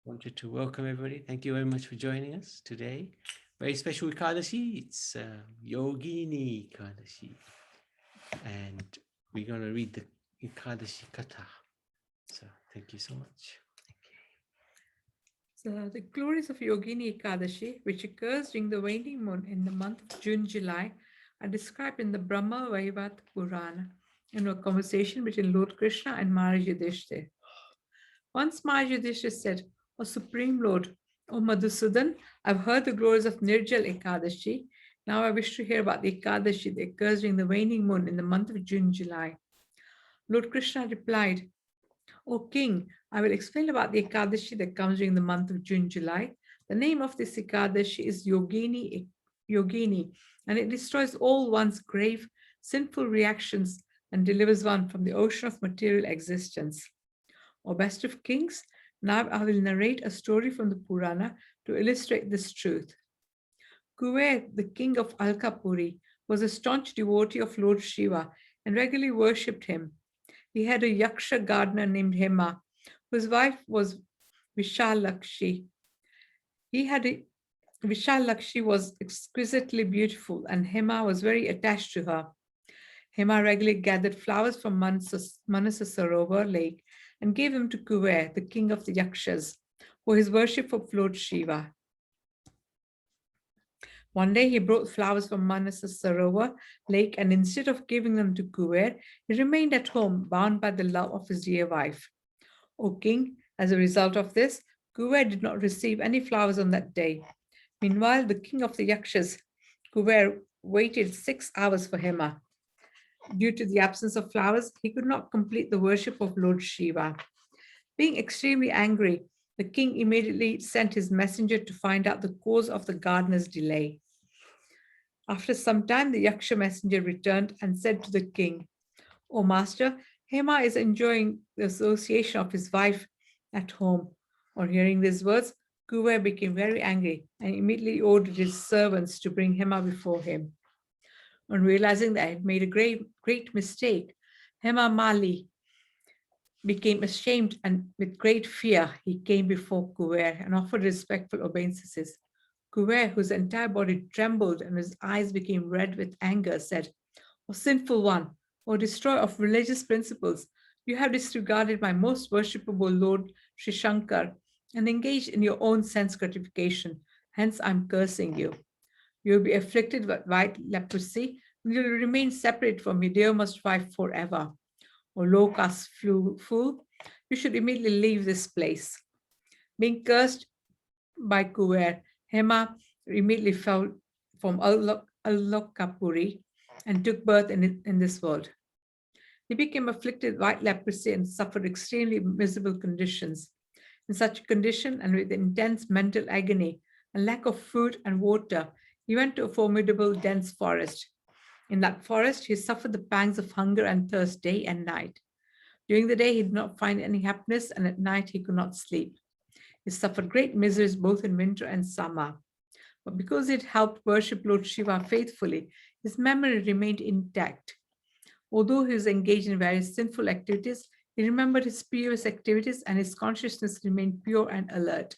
wanted to welcome everybody. Thank you very much for joining us today. Very special Ekadasi. It's Yogini Ekadasi. And we're going to read the Ekadasi Katha. So thank you so much. So the glories of Yogini Ekadashi, which occurs during the waning moon in the month of June-July, are described in the Brahma Vaivat Purana in a conversation between Lord Krishna and Maharaj Yudhishthira. Once Maharaj Yudhishthira said, "O Supreme Lord, O Madhusudan, I've heard the glories of Nirjal Ekadashi. Now I wish to hear about the Ekadashi that occurs during the waning moon in the month of June-July." Lord Krishna replied, "O King, I will explain about the Ekadashi that comes during the month of June-July. The name of this Ekadashi is Yogini, and it destroys all one's grave, sinful reactions and delivers one from the ocean of material existence. O best of kings, now I will narrate a story from the Purana to illustrate this truth. Kuver, the king of Alkapuri, was a staunch devotee of Lord Shiva and regularly worshipped him. He had a Yaksha gardener named Hema, whose wife was Vishalakshi. Vishalakshi was exquisitely beautiful, and Hema was very attached to her. Hema regularly gathered flowers from Manasa Sarovar lake and gave them to Kuver, the king of the Yakshas, for his worship of Lord Shiva. One day he brought flowers from Manasa Sarovar lake, and instead of giving them to Kuver, he remained at home, bound by the love of his dear wife. O king, as a result of this, Kuver did not receive any flowers on that day. Meanwhile, the king of the Yakshas, Kuver, waited 6 hours for Hema. Due to the absence of flowers, he could not complete the worship of Lord Shiva. Being extremely angry, the king immediately sent his messenger to find out the cause of the gardener's delay. After some time, the Yaksha messenger returned and said to the king, "O master, Hema is enjoying the association of his wife at home." On hearing these words, Kuver became very angry and immediately ordered his servants to bring Hema before him. On realizing that he had made a great mistake, Hema Mali became ashamed, and with great fear, he came before Kuver and offered respectful obeisances. Kuver, whose entire body trembled and his eyes became red with anger, said, "O sinful one, O destroyer of religious principles, you have disregarded my most worshipable Lord Sri Shankar and engaged in your own sense gratification. Hence, I'm cursing you. You will be afflicted with white leprosy, and you will remain separate from your dearest wife forever. O low caste fool, you should immediately leave this place." Being cursed by Kuver, Hema immediately fell from Alokapuri and took birth in this world. He became afflicted with white leprosy and suffered extremely miserable conditions. In such a condition, and with intense mental agony and lack of food and water, he went to a formidable dense forest. In that forest, he suffered the pangs of hunger and thirst day and night. During the day, he did not find any happiness, and at night, he could not sleep. He suffered great miseries both in winter and summer. But because he had helped worship Lord Shiva faithfully, his memory remained intact. Although he was engaged in various sinful activities, he remembered his previous activities, and his consciousness remained pure and alert.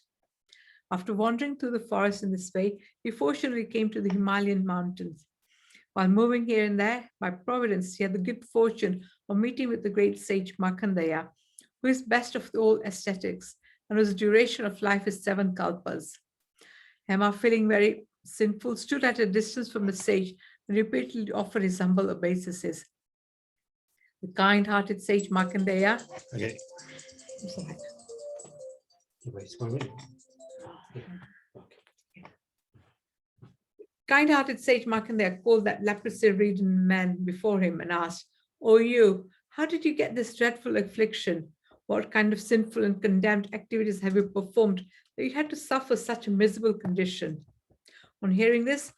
After wandering through the forest in this way, he fortunately came to the Himalayan mountains. While moving here and there, by providence, he had the good fortune of meeting with the great sage Markandeya, who is best of all ascetics, and whose duration of life is 7 kalpas. Hema, feeling very sinful, stood at a distance from the sage and repeatedly offered his humble obeisances. The kind-hearted sage Markandeya. Okay. I'm sorry. Wait 1 minute. Kind-hearted sage Markandeya called that leprosy-ridden man before him and asked, "O you, how did you get this dreadful affliction? What kind of sinful and condemned activities have you performed that you had to suffer such a miserable condition?" On hearing this,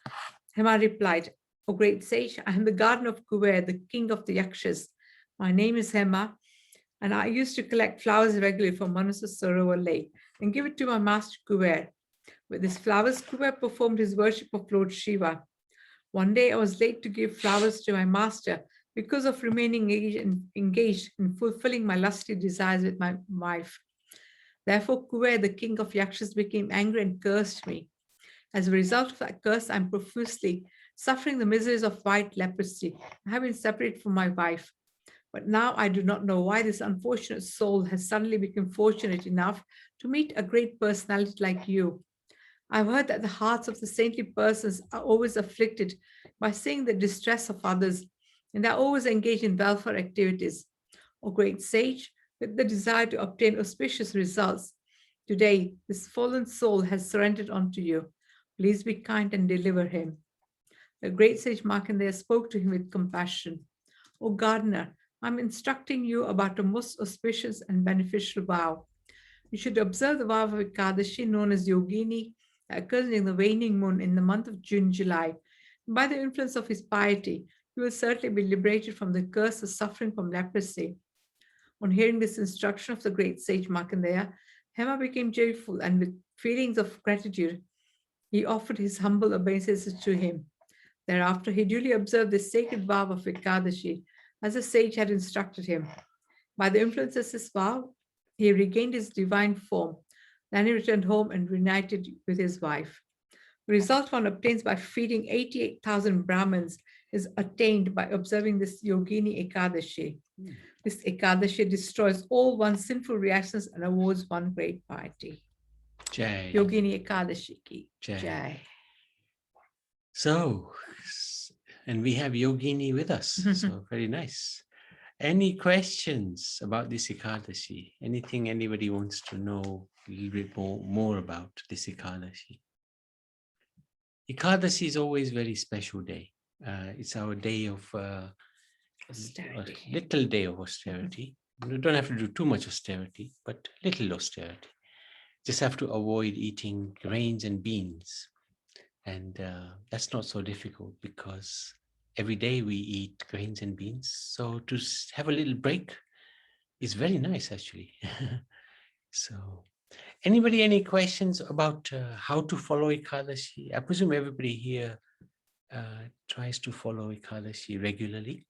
Hema replied, "O great sage, I am the gardener of Kuver, the king of the Yakshas. My name is Hema, and I used to collect flowers regularly from Manasa Sarovar lake and give it to my master Kuver. With these flowers, Kuver performed his worship of Lord Shiva. One day I was late to give flowers to my master because of remaining engaged in fulfilling my lusty desires with my wife. Therefore, Kuber, the king of Yakshas, became angry and cursed me. As a result of that curse, I'm profusely suffering the miseries of white leprosy. I have been separated from my wife. But now I do not know why this unfortunate soul has suddenly become fortunate enough to meet a great personality like you. I've heard that the hearts of the saintly persons are always afflicted by seeing the distress of others, and are always engaged in welfare activities. O great sage, with the desire to obtain auspicious results, today this fallen soul has surrendered unto you. Please be kind and deliver him. The great sage Markandeya spoke to him with compassion. O gardener, I'm instructing you about a most auspicious and beneficial vow. You should observe the vow of Ekadasi, known as Yogini, that occurs during the waning moon in the month of June, July. By the influence of his piety, you will certainly be liberated from the curse of suffering from leprosy. On hearing this instruction of the great sage Markandeya, Hema became joyful, and with feelings of gratitude, he offered his humble obeisances to him. Thereafter, he duly observed the sacred vow of Ekadashi, as the sage had instructed him. By the influence of this vow, he regained his divine form. Then he returned home and reunited with his wife. The result one obtains by feeding 88,000 Brahmins is attained by observing this Yogini Ekadashi. This Ekadashi destroys all one's sinful reactions and awards one great piety. Jai. Yogini Ekadashi ki Jai. Jai. So, and we have Yogini with us, so very nice. Any questions about this Ekadasi? Anything anybody wants to know a little bit more about this Ekadasi? Ekadasi is always a very special day. It's our day of Austerity. a little day of austerity. You don't have to do too much austerity, but little austerity. Just have to avoid eating grains and beans. And that's not so difficult because every day we eat grains and beans. So to have a little break is very nice, actually. So anybody, any questions about how to follow Ekadasi? I presume everybody here tries to follow Ekadasi regularly.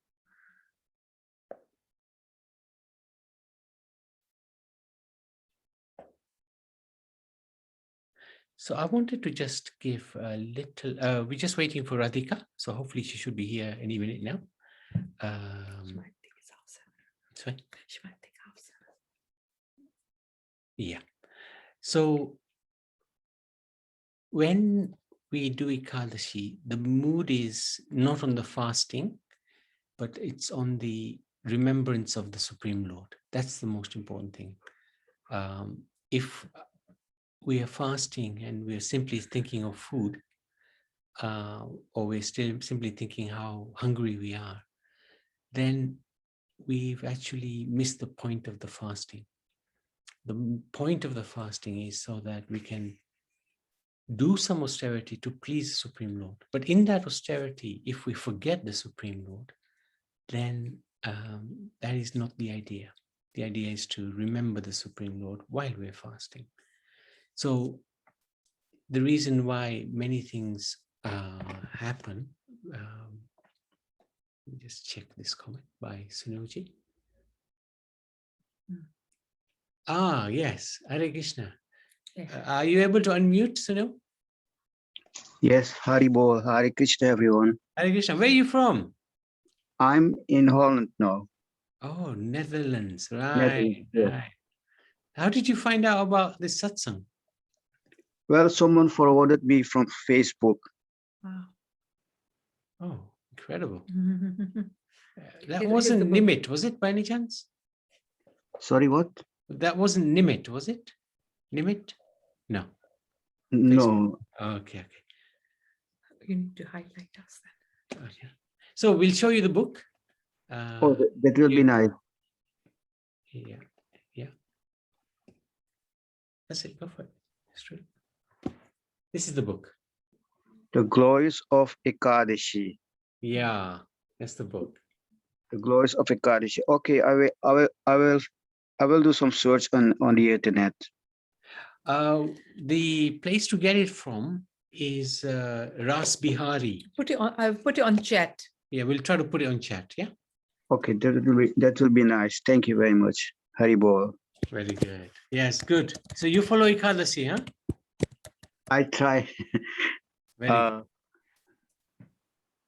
So I wanted to just give a little, we're just waiting for Radhika. So hopefully she should be here any minute now. She might think it's awesome. Sorry? She might think awesome. Yeah. So when we do Ekadasi, the mood is not on the fasting, but it's on the remembrance of the Supreme Lord. That's the most important thing. If we are fasting and we're simply thinking of food, or we're still simply thinking how hungry we are, then we've actually missed the point of the fasting. The point of the fasting is so that we can do some austerity to please the Supreme Lord. But in that austerity, if we forget the Supreme Lord, then that is not the idea. The idea is to remember the Supreme Lord while we're fasting. So the reason why many things happen, let me just check this comment by Sunuji. Ah, yes, Hare Krishna. Yes. Are you able to unmute, Sunu? Yes, Hari Bol, Hare Krishna, everyone. Hare Krishna, where are you from? I'm in Holland now. Oh, Netherlands, right, Netherlands, yes. right. How did you find out about this satsang? Well, someone forwarded me from Facebook. Wow. Oh, incredible. That Here's wasn't the book. Nimit, was it, by any chance? Sorry, what? That wasn't Nimit, was it? Nimit? No. No. Okay, okay. You need to highlight us then. Okay. So we'll show you the book. Oh, that will be nice. Yeah, yeah. That's it, go for it. Straight. This is the book. The Glories of Ekadashi. Yeah, that's the book. The Glories of Ekadashi. Okay, I will do some search on the internet. The place to get it from is Ras Bihari. Put it on. I've put it on chat. Yeah, we'll try to put it on chat. Yeah. Okay, that will be nice. Thank you very much, Hari Bol. Very good. Yes, good. So you follow Ekadasi, huh? I try. Very good. Uh,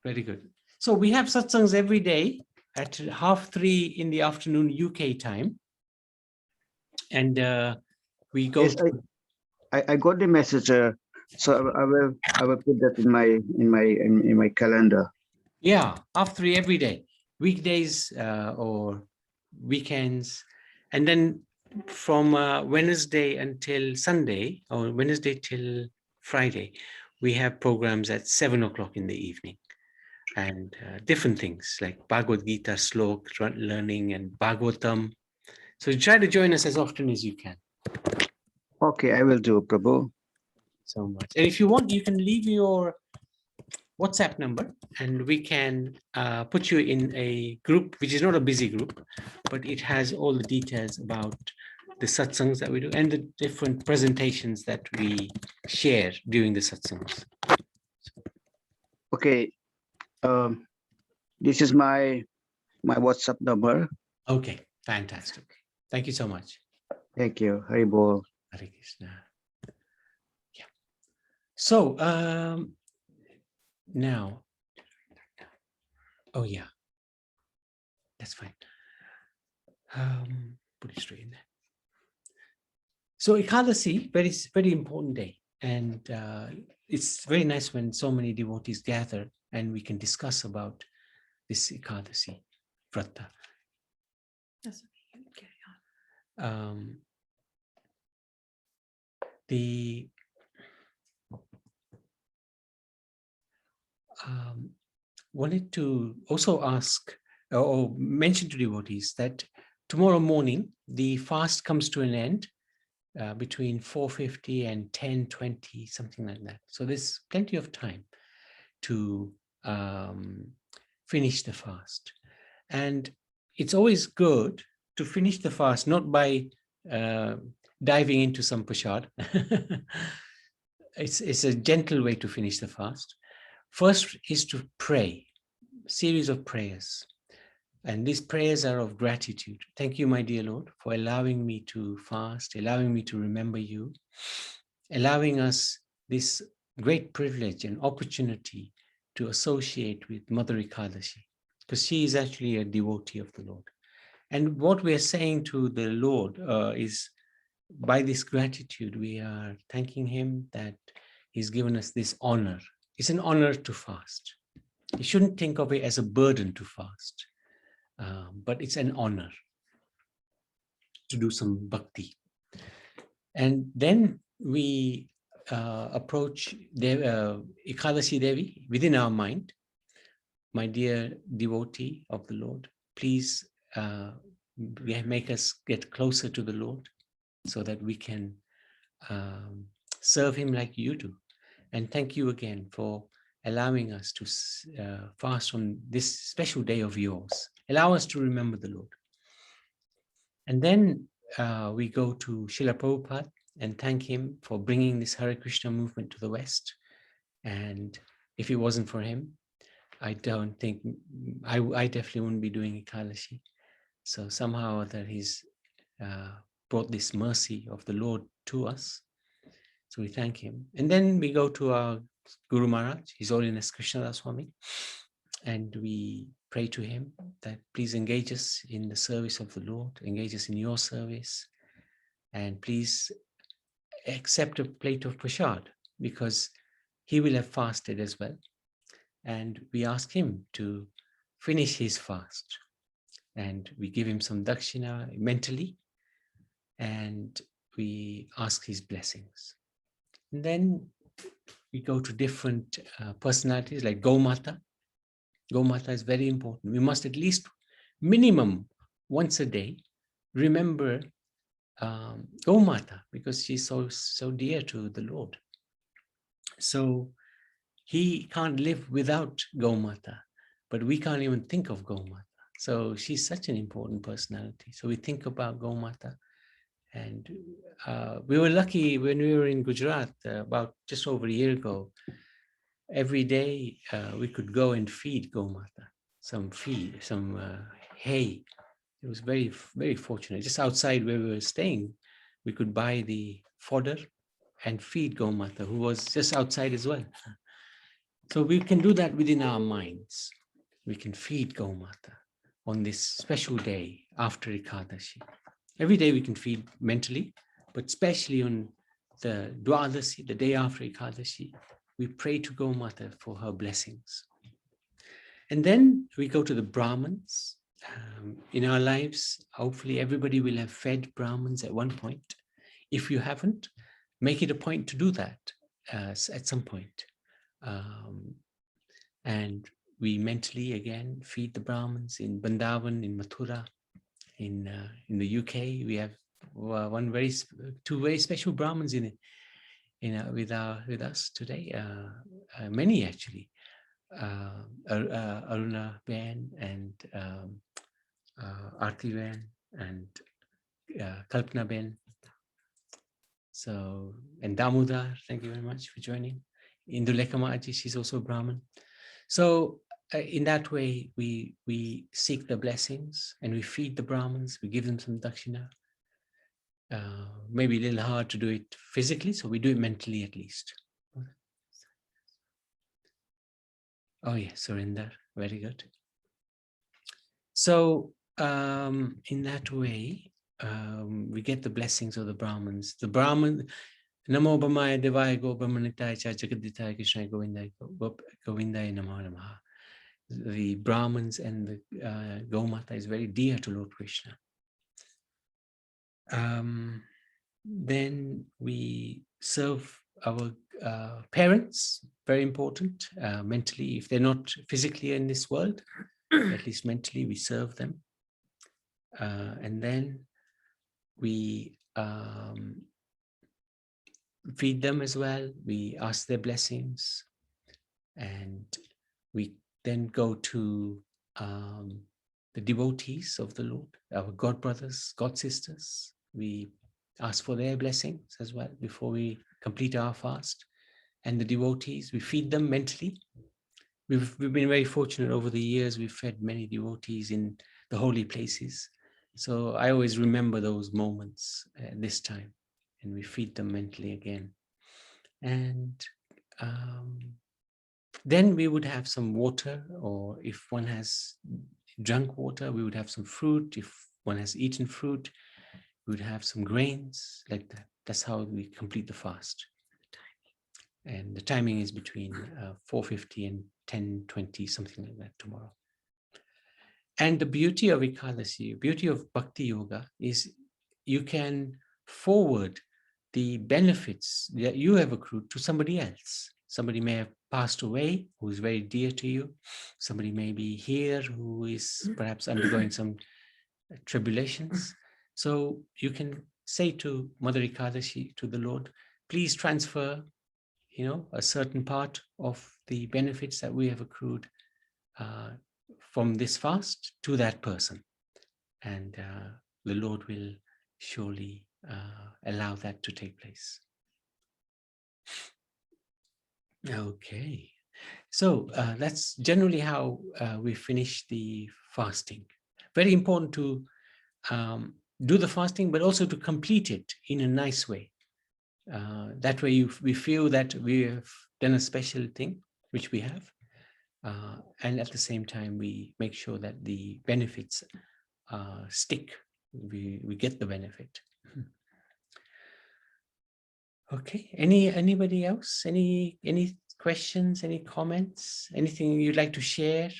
Very good. So we have satsangs every day at 3:30 in the afternoon UK time, and we go. yes, I got the message. So I will put that in my calendar. Yeah, 3:30 every day, weekdays or weekends, and then from Wednesday until Sunday, or Wednesday till Friday, we have programs at 7 o'clock in the evening, and different things like Bhagavad Gita, slok, learning, and Bhagavatam. So try to join us as often as you can. Okay, I will do, Prabhu. So much. And if you want, you can leave your WhatsApp number and we can put you in a group, which is not a busy group, but it has all the details about the satsangs that we do and the different presentations that we share during the satsangs. Okay. This is my WhatsApp number. Okay, fantastic. Thank you so much. Thank you. Haribol. Hare Krishna. Yeah. So now, oh yeah, that's fine. Put it straight in there. So Ekadasi, very important day, and it's very nice when so many devotees gather and we can discuss about this Ekadasi Vrata. That's okay. You can carry on. The wanted to also ask or mention to devotees that tomorrow morning the fast comes to an end between 4:50 and 10:20, something like that. So there's plenty of time to finish the fast. And it's always good to finish the fast, not by diving into some prasad. It's a gentle way to finish the fast. First is to pray, a series of prayers. And these prayers are of gratitude. Thank you, my dear Lord, for allowing me to fast, allowing me to remember you, allowing us this great privilege and opportunity to associate with Mother Ekadasi, because she is actually a devotee of the Lord. And what we are saying to the Lord is, by this gratitude, we are thanking him that he's given us this honor. It's an honor to fast. You shouldn't think of it as a burden to fast, but it's an honor to do some bhakti. And then we approach Ekadasi Devi within our mind. My dear devotee of the Lord, please make us get closer to the Lord so that we can serve him like you do. And thank you again for allowing us to fast on this special day of yours. Allow us to remember the Lord. And then we go to Srila Prabhupada and thank him for bringing this Hare Krishna movement to the West. And if it wasn't for him, I don't think, I definitely wouldn't be doing Ekadasi. So somehow that he's brought this mercy of the Lord to us. So we thank him. And then we go to our Guru Maharaj, His Holiness Krishnadas Swami, and we pray to him that please engage us in the service of the Lord, engage us in your service, and please accept a plate of prasad, because he will have fasted as well. And we ask him to finish his fast. And we give him some dakshina mentally, and we ask his blessings. And then we go to different personalities like Gomata. Gomata is very important. We must at least minimum once a day remember Gomata, because she's so dear to the Lord. So he can't live without Gomata, but we can't even think of Gomata. So she's such an important personality. So we think about Gomata. And we were lucky when we were in Gujarat about just over a year ago. Every day we could go and feed Gomata, some hay. It was very, very fortunate. Just outside where we were staying, we could buy the fodder and feed Gomata, who was just outside as well. So we can do that within our minds. We can feed Gomata on this special day after Ekadasi. Every day we can feed mentally, but especially on the Dwadasi, the day after Ekadasi, we pray to Gomata for her blessings. And then we go to the Brahmins. In our lives, hopefully everybody will have fed Brahmins at one point. If you haven't, make it a point to do that at some point. And we mentally, again, feed the Brahmins in Vrindavan, in Mathura, in the UK. We have two very special Brahmins with us today. Many actually. Aruna Ben and Arti Ben and Kalpana Ben. So, and Damodar, thank you very much for joining. Indulekha Maji, she's also Brahmin. So in that way, we seek the blessings and we feed the Brahmins, we give them some dakshina. Maybe a little hard to do it physically, so we do it mentally at least. Oh yeah, Surinder, very good. So in that way, we get the blessings of the Brahmins. The Brahmin, Namo Bhamaya Devaya Go Brahmanitaya Cha Jagaditaya Krishna Govindaya Govindaya Namo Namaha. The Brahmins and the Gomata is very dear to Lord Krishna. Then we serve our parents, very important, mentally. If they're not physically in this world, at least mentally we serve them. And then we feed them as well. We ask their blessings. And we then go to the devotees of the Lord, our God brothers, God sisters. We ask for their blessings as well before we complete our fast. And the devotees, we feed them mentally. We've been very fortunate over the years. We've fed many devotees in the holy places. So I always remember those moments this time, and we feed them mentally again. And then we would have some water, or if one has drunk water, we would have some fruit. If one has eaten fruit, we would have some grains, like that. That's how we complete the fast. And the timing is between 4:50 and 10:20, something like that tomorrow. And the beauty of Ekadasi, beauty of Bhakti Yoga is you can forward the benefits that you have accrued to somebody else. Somebody may have passed away who is very dear to you. Somebody may be here who is perhaps undergoing some tribulations. So you can say to Mother Ekadashi, to the Lord, please transfer, a certain part of the benefits that we have accrued from this fast to that person. And the Lord will surely allow that to take place. Okay, so that's generally how we finish the fasting. Very important to do the fasting, but also to complete it in a nice way. That way we feel that we have done a special thing, which we have. And at the same time, we make sure that the benefits stick. We get the benefit. Okay. Anybody else? Any questions? Any comments? Anything you'd like to share?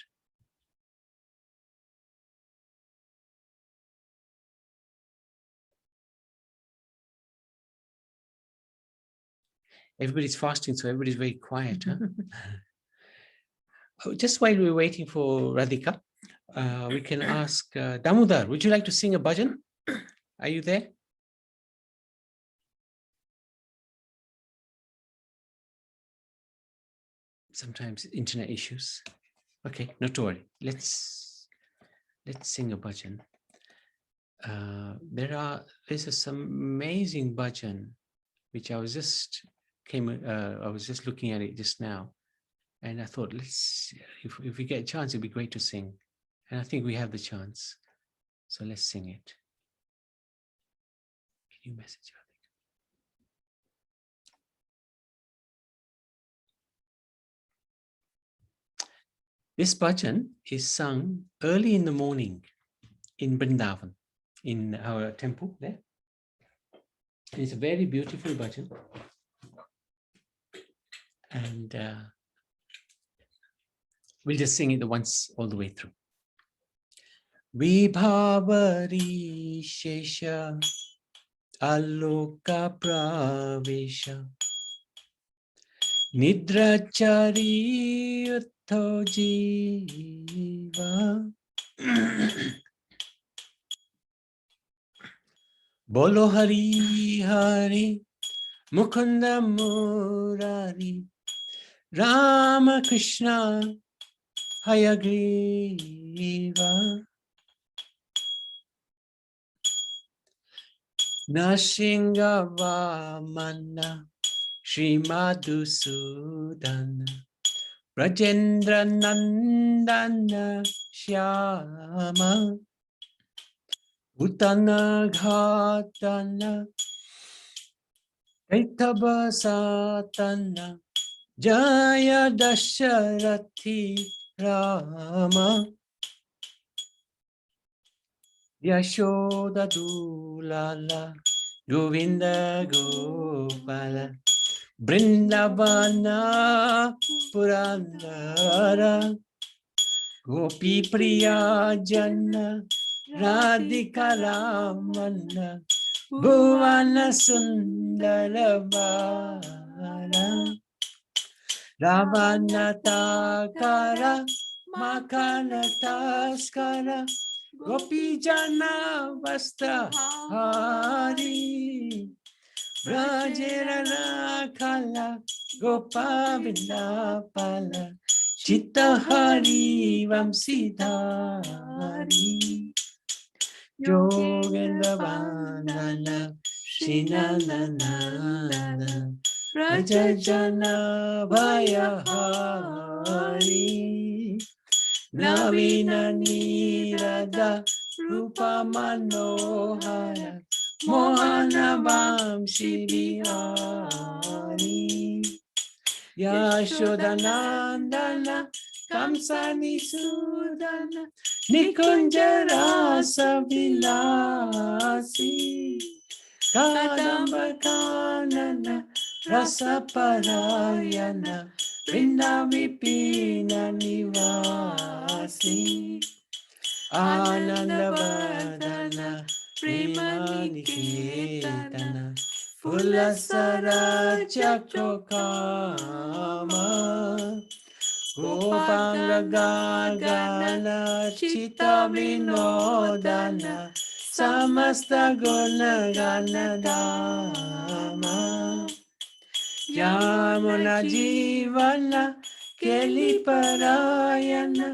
Everybody's fasting, so everybody's very quiet. Huh? Just while we're waiting for Radhika, we can ask Damodar, would you like to sing a bhajan? Are you there? Sometimes internet issues. Okay, not to worry. Let's sing a bhajan. There's some amazing bhajan, which I was just looking at it just now, and I thought, if we get a chance, it'd be great to sing, and I think we have the chance. So let's sing it. Can you message her? This bhajan is sung early in the morning in Vrindavan, in our temple there. It's a very beautiful bhajan. And we'll just sing it once all the way through. Vibhavari Shesha Aloka Pravesha Nidrachari Utto Jiva Bolo Hari Hari Mukunda Murari Rama Krishna Hayagriva Nashingavamana Shri Madhusudana Rajendra Nandana Shyama Utana Ghatana Aitabasatana Jaya Dasharathi Rama Yashoda Dulala Govinda Gopala Brindavana Purandara Gopi Priya Jana Radhika Ramana Bhuvana Sundara Bala Ravana Takara Makana Taskara Gopi Jana Vastra Hari Brajera Kala Gopa Vindapala Chitta Hari Vamsidhari Yogendra Vandana Shinanana Rajajana Bhayahari Navina Nirada Rupa Manohara Mohana Vamsi Vihari Yashodanandana Kamsani Sudana Nikunjarasa Vilasi Kadamba Kanana Rasa Parayana Vrindavipina Nivasi Ananda Vardana Premani Ketana Fulasara Chakokama Gopanga Gagana Chita Vinodana Samasta Guna Ganadama Yamuna Jivana Keli Parayana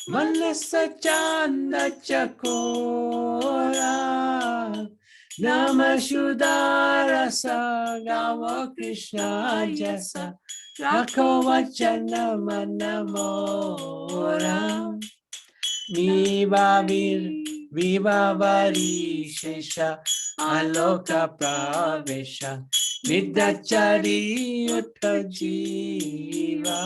Manasa Chanda Chakora Namasudara Sagava Krishna Jasa Rakho Vachana Manamora Vivavari Shesha Aloka Pravesha Vidachari Uttajiva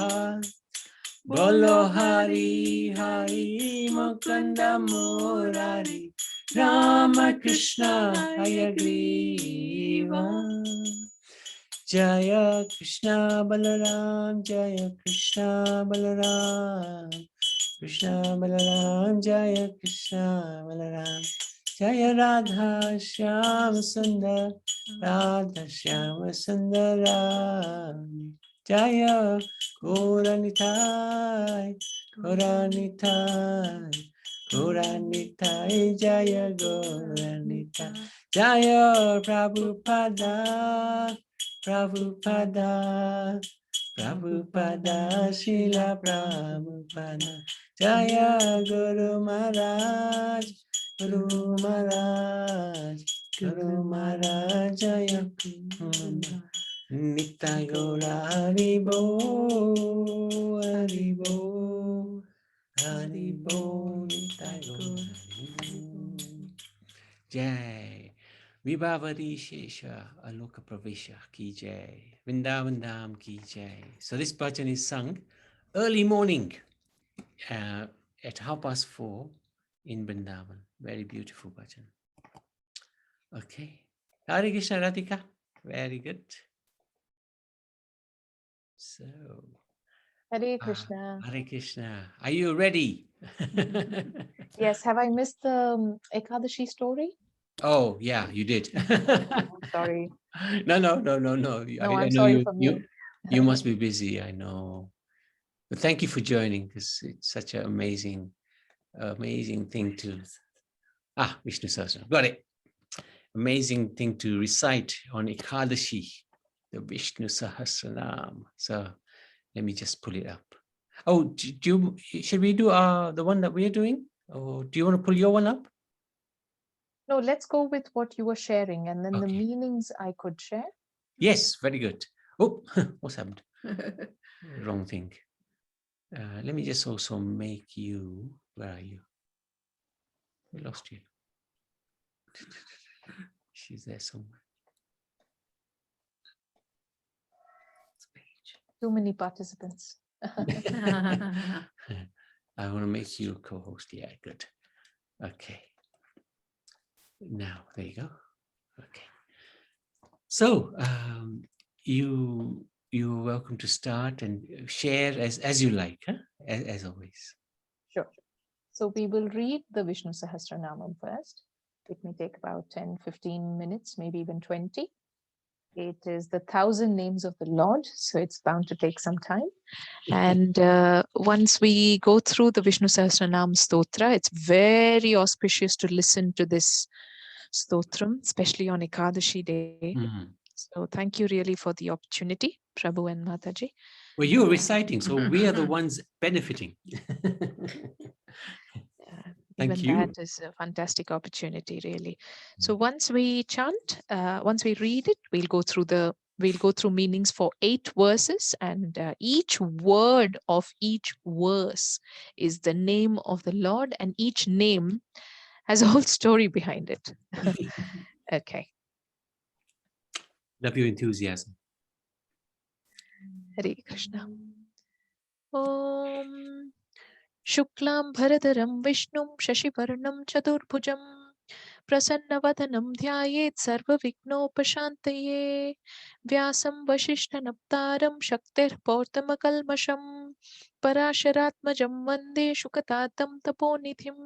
Bolo Hari Hari Mukunda Murari Rama Krishna Hayagriva Jaya Krishna Balaram Jaya Krishna Balaram Krishna Balaram Jaya Krishna Balaram Jaya Radha Shyam Sundar Radha Shyam Sundaram Jaya Gauranitai Gauranitai Gauranitai Jaya Gauranitai Jaya Prabhupada Prabhupada Prabhupada Srila Prabhupada Jaya Guru Maharaj Guru Maharaj Guru Maharaj Jaya Guru Nitai Gaura Haribo Haribo Haribo Nitai Gaura Haribo Jai. Vibhavari Shesha Aloka Pravisha Ki Jai. Vrindavan Dham Ki Jai. So this bhajan is sung early morning at 4:30 in Vrindavan. Very beautiful bhajan. Okay. Hare Krishna Radhika. Very good. So, Hare Krishna. Hare Krishna. Are you ready? Yes, have I missed the Ekadasi story? Oh, yeah, you did. Sorry. No. No, I I'm know sorry for me. you must be busy. I know. But thank you for joining because it's such an amazing thing to. Vishnu Sahasranam. Got it. Amazing thing to recite on Ekadashi, the Vishnu Sahasranam. So let me just pull it up. Oh, should we do the one that we're doing? Or do you want to pull your one up? No, let's go with what you were sharing and then the Okay. meanings I could share. Yes, very good. Oh, what's happened? Wrong thing. Let me just also make you. Where are you? We lost you. She's there somewhere. Too many participants. I want to make you a co-host. Yeah, good. Okay. Now, there you go. Okay. So, you're welcome to start and share as you like, huh? As always. Sure. So we will read the Vishnu Sahasranamam first. It may take about 10, 15 minutes, maybe even 20. It is the 1,000 names of the Lord, so it's bound to take some time. And once we go through the Vishnu Sahasranam Stotra, it's very auspicious to listen to this Stotram, especially on Ekadashi day. So thank you really for the opportunity, Prabhu and Mataji. Well, you're reciting, so we are the ones benefiting. Thank Even you. that is a fantastic opportunity, really. So once we chant, once we read it, we'll go through meanings for 8 verses, and each word of each verse is the name of the Lord, and each name has a whole story behind it. Okay. Love your enthusiasm. Hare Krishna. Om Shuklam Bharadaram Vishnum Shashivarnam Chaturbhujam प्रसन्नवदनं ध्यायेत् सर्वविघ्नोपशान्तये व्यासं वसिष्ठनप्तारं शक्तिर्पौर्तमकल्मषं पराशरात्मजं वन्दे शुकतातं तपोनिधिं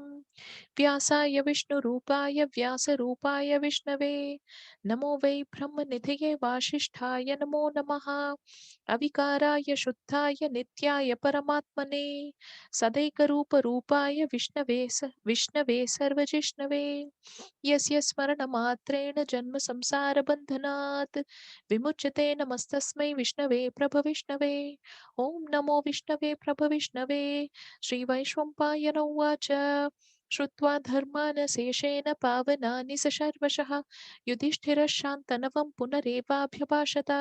व्यासाय विष्णुरूपाय व्यासरूपाय विष्णवे नमो वै ब्रह्मनिधये वासिष्ठाय नमो नमः अविकाराय शुद्धाय नित्याय परमात्मने सदैकरूपरूपाय विष्णवे सर्वजिष्णवे यस्य स्मरणमात्रेण जन्म संसारबन्धनात् विमुच्यते नमस्तस्मै विष्णवे प्रभविष्णवे ॐ नमो विष्णवे प्रभविष्णवे श्रीवैश्वम्पायन उवाच श्रुत्वा धर्मान् शेषेण पावनानि सशर्वशः युधिष्ठिरश्शान्तनवं पुनरेवाभ्यभाषत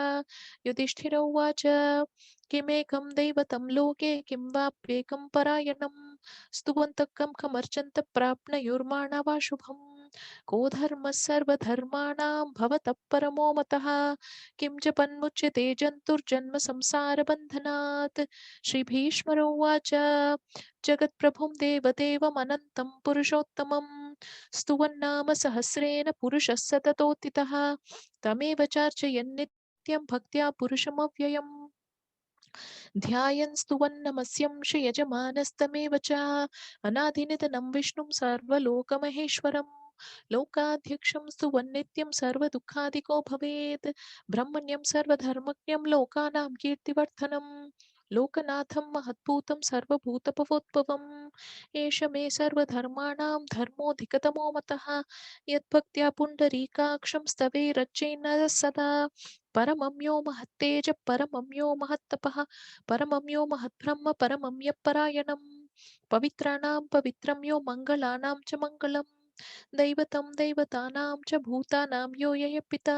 युधिष्ठिर उवाच किमेकं दैवतं लोके किं वाप्येकं परायणं स्तुवन्तः कं खमर्चन्त प्राप्नुयुर्माणवा शुभम् को धर्मः सर्वधर्माणां भवतः परमो मतः किं च पन्मुच्यते जन्तुर्जन्म संसारबन्धनात् श्रीभीष्मर उवाच जगत्प्रभुं देवदेवमनन्तं पुरुषोत्तमं स्तुवन्नाम सहस्रेण पुरुषः सततोत्थितः तमेव चार्चयन्नित्यं भक्त्या पुरुषमव्ययम् ध्यायन् स्तुवन्नमस्यंश यजमानस्तमेव च अनादिनिधनं विष्णुं सर्वलोकमहेश्वरम् लोकाध्यक्षं स्तुवन्नित्यं सर्वदुःखादिको भवेत् ब्रह्मण्यं सर्वधर्मज्ञं लोकानां कीर्तिवर्धनम् लोकनाथं महद्भूतं सर्वभूतभवोद्भवम् एष मे सर्वधर्माणां धर्मोऽधिकतमो मतः यद्भक्त्या पुण्डरीकाक्षं स्तवेरच्चैर्नरः सदा परमं यो महत्तेज परमं यो महत्तपः परमं यो महद्ब्रह्म परमं यः परायणम् पवित्राणां पवित्रं यो मङ्गलानां च मङ्गलम् दैवतं दैवतानां च भूतानां यो यः पिता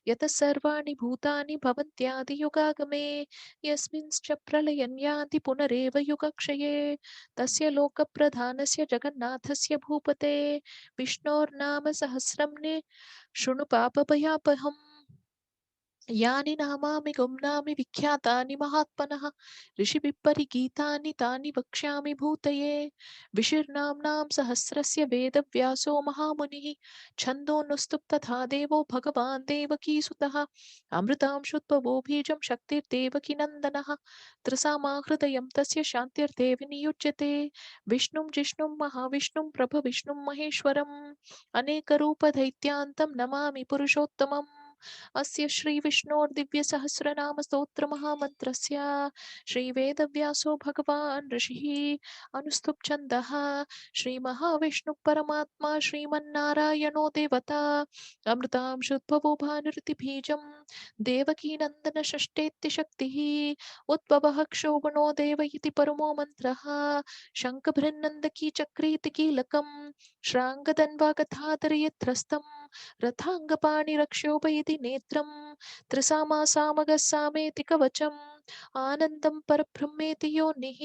यतः सर्वाणि भूतानि भवन्त्यादियुगागमे यस्मिंश्च प्रलयं यान्ति पुनरेव युगक्षये तस्य लोकप्रधानस्य जगन्नाथस्य भूपते विष्णोर्नाम सहस्रं शृणु पापभयापहम् यानि नामामि गुम्नामि विख्यातानि महात्मनः ऋषिभिः परिगीतानि तानि वक्ष्यामि भूतये विशिर्नाम्नां सहस्रस्य वेदव्यासो महामुनिः छन्दोनुस्तुप्तथा देवो भगवान् देवकीसुतः अमृतांशुद्भवो बीजं शक्तिर्देवकीनन्दनः त्रसामाहृदयं तस्य शान्तिर्थे विनियुज्यते विष्णुं जिष्णुं महाविष्णुं प्रभविष्णुं महेश्वरम् अनेकरूपदैत्यान्तं नमामि पुरुषोत्तमम् अस्य श्रीविष्णोर्दिव्यसहस्रनाम स्तोत्रमहामन्त्रस्य श्रीवेदव्यासो भगवान् ऋषिः अनुस्तुप् छन्दः श्रीमहाविष्णुः परमात्मा श्रीमन्नारायणो देवता अमृतांशुद्भवो भानुरितिबीजं देवकीनन्दनषष्ठेत्यशक्तिः उद्भवः क्षोभणो देव इति परमो मन्त्रः शङ्खभृन्नन्दकी चक्रीति कीलकं श्राङ्गदन्वागधाधरयत्रस्तं रथाङ्गपाणिरक्षोभयति नेत्रं त्रिसामासामगस्सामेति कवचम् आनन्दं परब्रह्मेति योनिः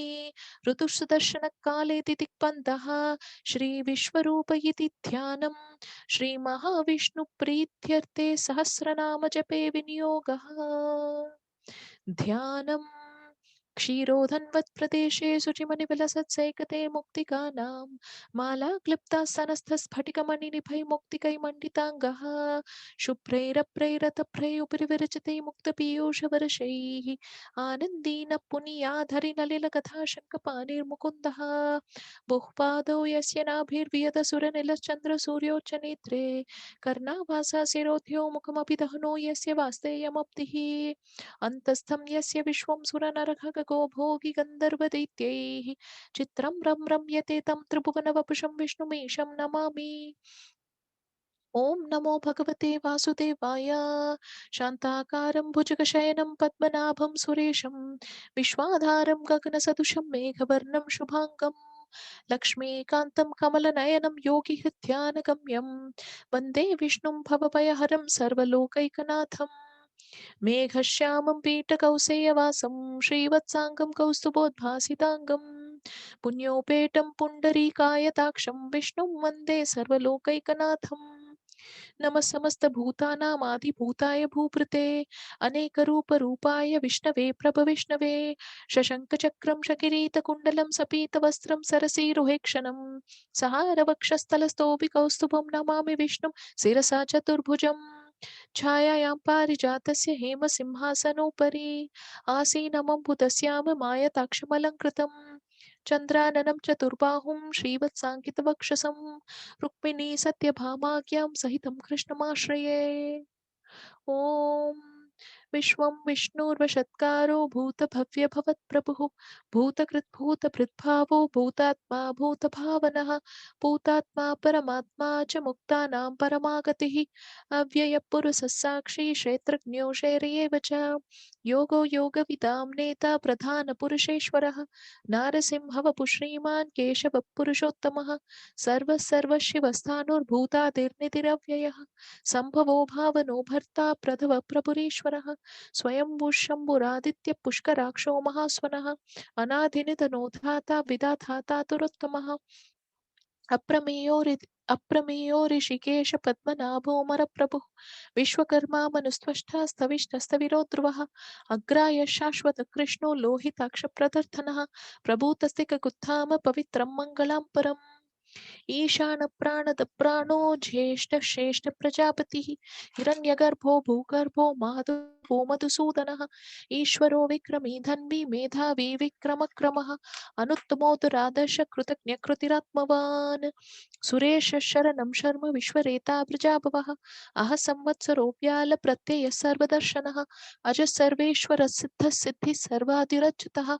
ऋतुसुदर्शनकालेति दिक्पन्दः श्रीविश्वरूप इति ध्यानं श्रीमहाविष्णुप्रीत्यर्थे सहस्रनाम जपे विनियोगः ध्यानं क्षीरोधन्वत्प्रदेशे शुचिमनिविलसत्सैकते मुक्तिकानां मालाक्लिप्तास्तनस्थस्फटिकमणिनिभैर्मुक्तिकैमण्डिताङ्गः शुभ्रैरप्रैरतभ्रैरुपरि मुक्तपीयूषवर्षैः आनन्दीन पुनीयाधरिनलिलकथाशङ्कपाणिर्मुकुन्दः बहुपादौ यस्य नाभिर्वियतसुरनिलश्चन्द्रसूर्योच्चनेत्रे कर्णाभासा शिरोध्यो मुखमपि दहनो यस्य वास्तेयमब्धिः अन्तस्थं यस्य विश्वं सुरनरखगो भोगि गन्धर्वदैत्यैः चित्रं रम्यते तं त्रिभुवनवपुषं विष्णुमीशं नमामि ॐ नमो भगवते वासुदेवाय शान्ताकारं भुजगशयनं पद्मनाभं सुरेशं विश्वाधारं गगनसदृशं मेघवर्णं शुभाङ्गं लक्ष्मीकान्तं कमलनयनं योगिहृद्यानगम्यं वन्दे विष्णुं भवभयहरं सर्वलोकैकनाथम् मेघश्यामं पीठकौसेयवासं श्रीवत्साङ्गं कौस्तुभोद्भासिताङ्गं पुण्योपेतं पुण्डरीकायताक्षं विष्णुं वन्दे सर्वलोकैकनाथम् नमः समस्तभूतानामादिभूताय भूभृते अनेकरूपरूपाय विष्णवे प्रभविष्णवे शशङ्खचक्रं शकिरीतकुण्डलं सपीतवस्त्रं सरसीरुहेक्षणं सहारवक्षस्थलस्थोऽपि कौस्तुभं नमामि विष्णुं शिरसा चतुर्भुजम् छायायां पारिजातस्य हेमसिंहासनोपरि आसीनमम्बुदस्याम मायताक्षमलङ्कृतं चन्द्राननं चतुर्बाहुं श्रीवत्साङ्कितवक्षसं रुक्मिणी सत्यभामाख्यां सहितं कृष्णमाश्रये ॐ विश्वं विष्णुर्वषत्कारो भूतभव्यभवत्प्रभुः भूतकृद्भूतभृद्भावो भूतात्मा भूतभावनः भूतात्मा परमात्मा च मुक्तानां परमागतिः अव्ययपुरुषः साक्षी क्षेत्रज्ञो शैर्येव च योगो योगविदां नेता प्रधानपुरुषेश्वरः नारसिंहवपु श्रीमान् केशवः पुरुषोत्तमः सर्वशिवस्थाणुर्भूतादिर्निधिरव्ययः सम्भवो भावनो भर्ता प्रथव प्रभुरीश्वरः स्वयंभू शम्भुरादित्य पुष्कराक्षो महास्वनः अनादिनिधनो धाता विधाता तुरोत्तमः अप्रमेयो ऋषिकेश पद्मनाभोमरप्रभुः विश्वकर्मा मनुस्त्वष्टा स्तविष्टस्तविरो ध्रुवः अग्राय शाश्वत कृष्णो लोहिताक्षप्रदर्थनः प्रभूतस्तिककुत्थाम पवित्रं मङ्गलं परम् ईशान प्राणद प्राणो ज्येष्ठ श्रेष्ठ प्रजापतिः हिरण्यगर्भो भूगर्भो माधवो मधुसूदनः ईश्वरो विक्रमी धन्वी मेधावी विक्रमक्रमः अनुत्तमोदरादर्श कृतज्ञकृतिरात्मवान् सुरेश शरणं शर्म विश्वरेता प्रजाभवः अह संवत्सरोऽप्याल प्रत्ययः सर्वदर्शनः अज सर्वेश्वर सिद्धः सिद्धिः सर्वाधिरच्युतः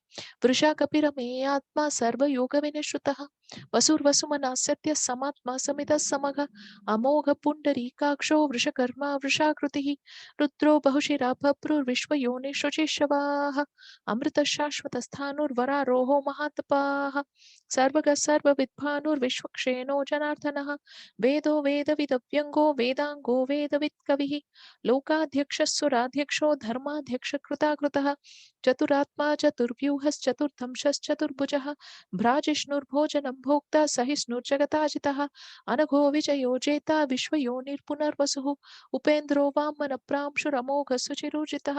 वृषा कपिरमे आत्मा सर्वयोगविनिश्रुतः वसुर्वसुमनः सत्य समात्मा समितः समघ अमोघ पुण्डरीकाक्षो वृषकर्मा वृषाकृतिः रुद्रो बहुशिरा बभ्रुर्विश्वयोनिषुचिषवाः अमृत शाश्वतस्थाणुर्वरारोहो महातपाः सर्वगः सर्वविद्भानुर्विश्वक्षेणो जनार्दनः वेदो वेदविदव्यङ्गो वेदाङ्गो वेदवित्कविः लोकाध्यक्षस्सुराध्यक्षो धर्माध्यक्षकृताकृतः चतुरात्मा चतुर्व्यूहश्चतुर्धंशश्चतुर्भुजः भ्राजिष्णुर्भोजनं भोक्ता सहिष्णुर्जगताजितः अनघो विजयो जेता विश्वयोनिर्पुनर्वसुः उपेन्द्रो वामनप्रांशुरमोघसुचिरुजितः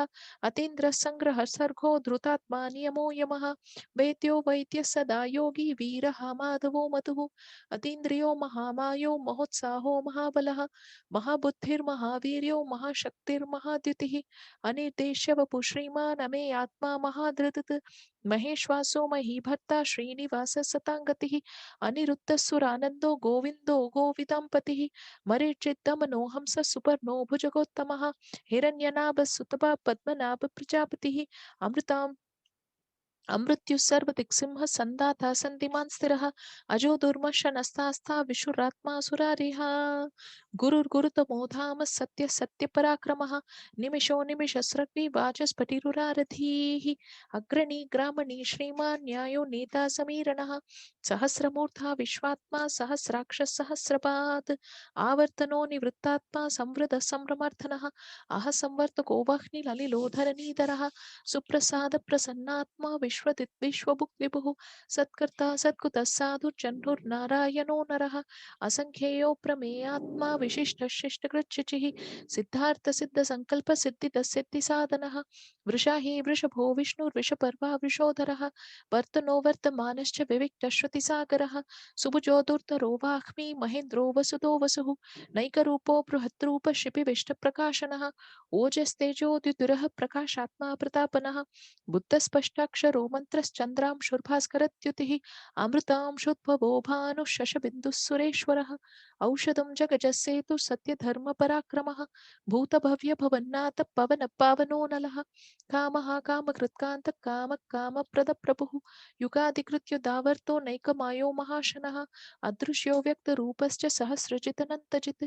अतीन्द्रः सङ्ग्रहः सर्गो धृतात्मा नियमो यमः वेद्यो वैद्यः सदा योगी वीरः माधवो मतुः अतीन्द्रियो महामायो महोत्साहो महाबलः महाबुद्धिर्महावीर्यो महाशक्तिर्महाद्युतिः अनिर्देश्य वपु श्रीमान् अमे आत्मा महाधृतत् महेश्वासो महीभर्ता श्रीनिवास सताङ्गतिः अनिरुद्धसुरानन्दो गोविन्दो गोविदाम्पतिः मरीचिद्दमनो हंस सुपर्णो भुजगोत्तमः हिरण्यनाभ सुतपा पद्मनाभ प्रजापतिः अमृतां अमृत्युः सर्वदिक्सिंह सन्दाता सन्धिमान् स्थिरः अजो दुर्मशनस्तास्ता विशुरात्मा सुरारिः गुरुर्गुरुतमो धाम सत्य सत्यपराक्रमः निमिषो निमिषस्रग्नि वाचस्फटिरुरारधीः अग्रणी ग्रामणी श्रीमान् न्यायो नेता समीरणः सहस्रमूर्धा विश्वात्मा सहस्राक्ष सहस्रपात् आवर्तनो निवृत्तात्मा संवृत संभ्रमर्थनः अह संवर्तको वह्निललिलोधरनीधरः सुप्रसाद प्रसन्नात्मा विश्वदित् विश्वभुक् विभुः सत्कर्ता सत्कुतः साधुर्जह्नुर्नारायणो नरः असङ्ख्येयो प्रमेयात्मा विशिष्टः शिष्टकृच्छिचिः सिद्धार्थ सिद्ध संकल्प सिद्धिद सिद्धिसाधनः वृषा हि वृषभो विष्णुर्वृषपर्वा वृषोधरः वर्तनो वर्तमानश्च विविक्तः श्रुतिसागरः सुभुजो दुर्धरो वाह्मी महेन्द्रो वसुदो वसुः नैकरूपो बृहद्रूप शिपिविष्टप्रकाशनः ओजस्तेजोद्युतिरः प्रकाशात्मा प्रतापनः बुद्धस्पष्टाक्षरो मन्त्रश्चन्द्रांशुर्भास्करद्युतिः अमृतांशुद्भवो भानुः शशबिन्दुः सुरेश्वरः औषधं जगजस्सेतु सत्यधर्मपराक्रमः भूतभव्यभवन्नाथ पवनपावनो नलः कामः कामकृत्कान्तः कामः कामप्रदप्रभुः युगाधिकृत्य दावर्तो नैकमायो महाशनः अदृश्यो व्यक्तरूपश्च सहस्रजितनन्तजित्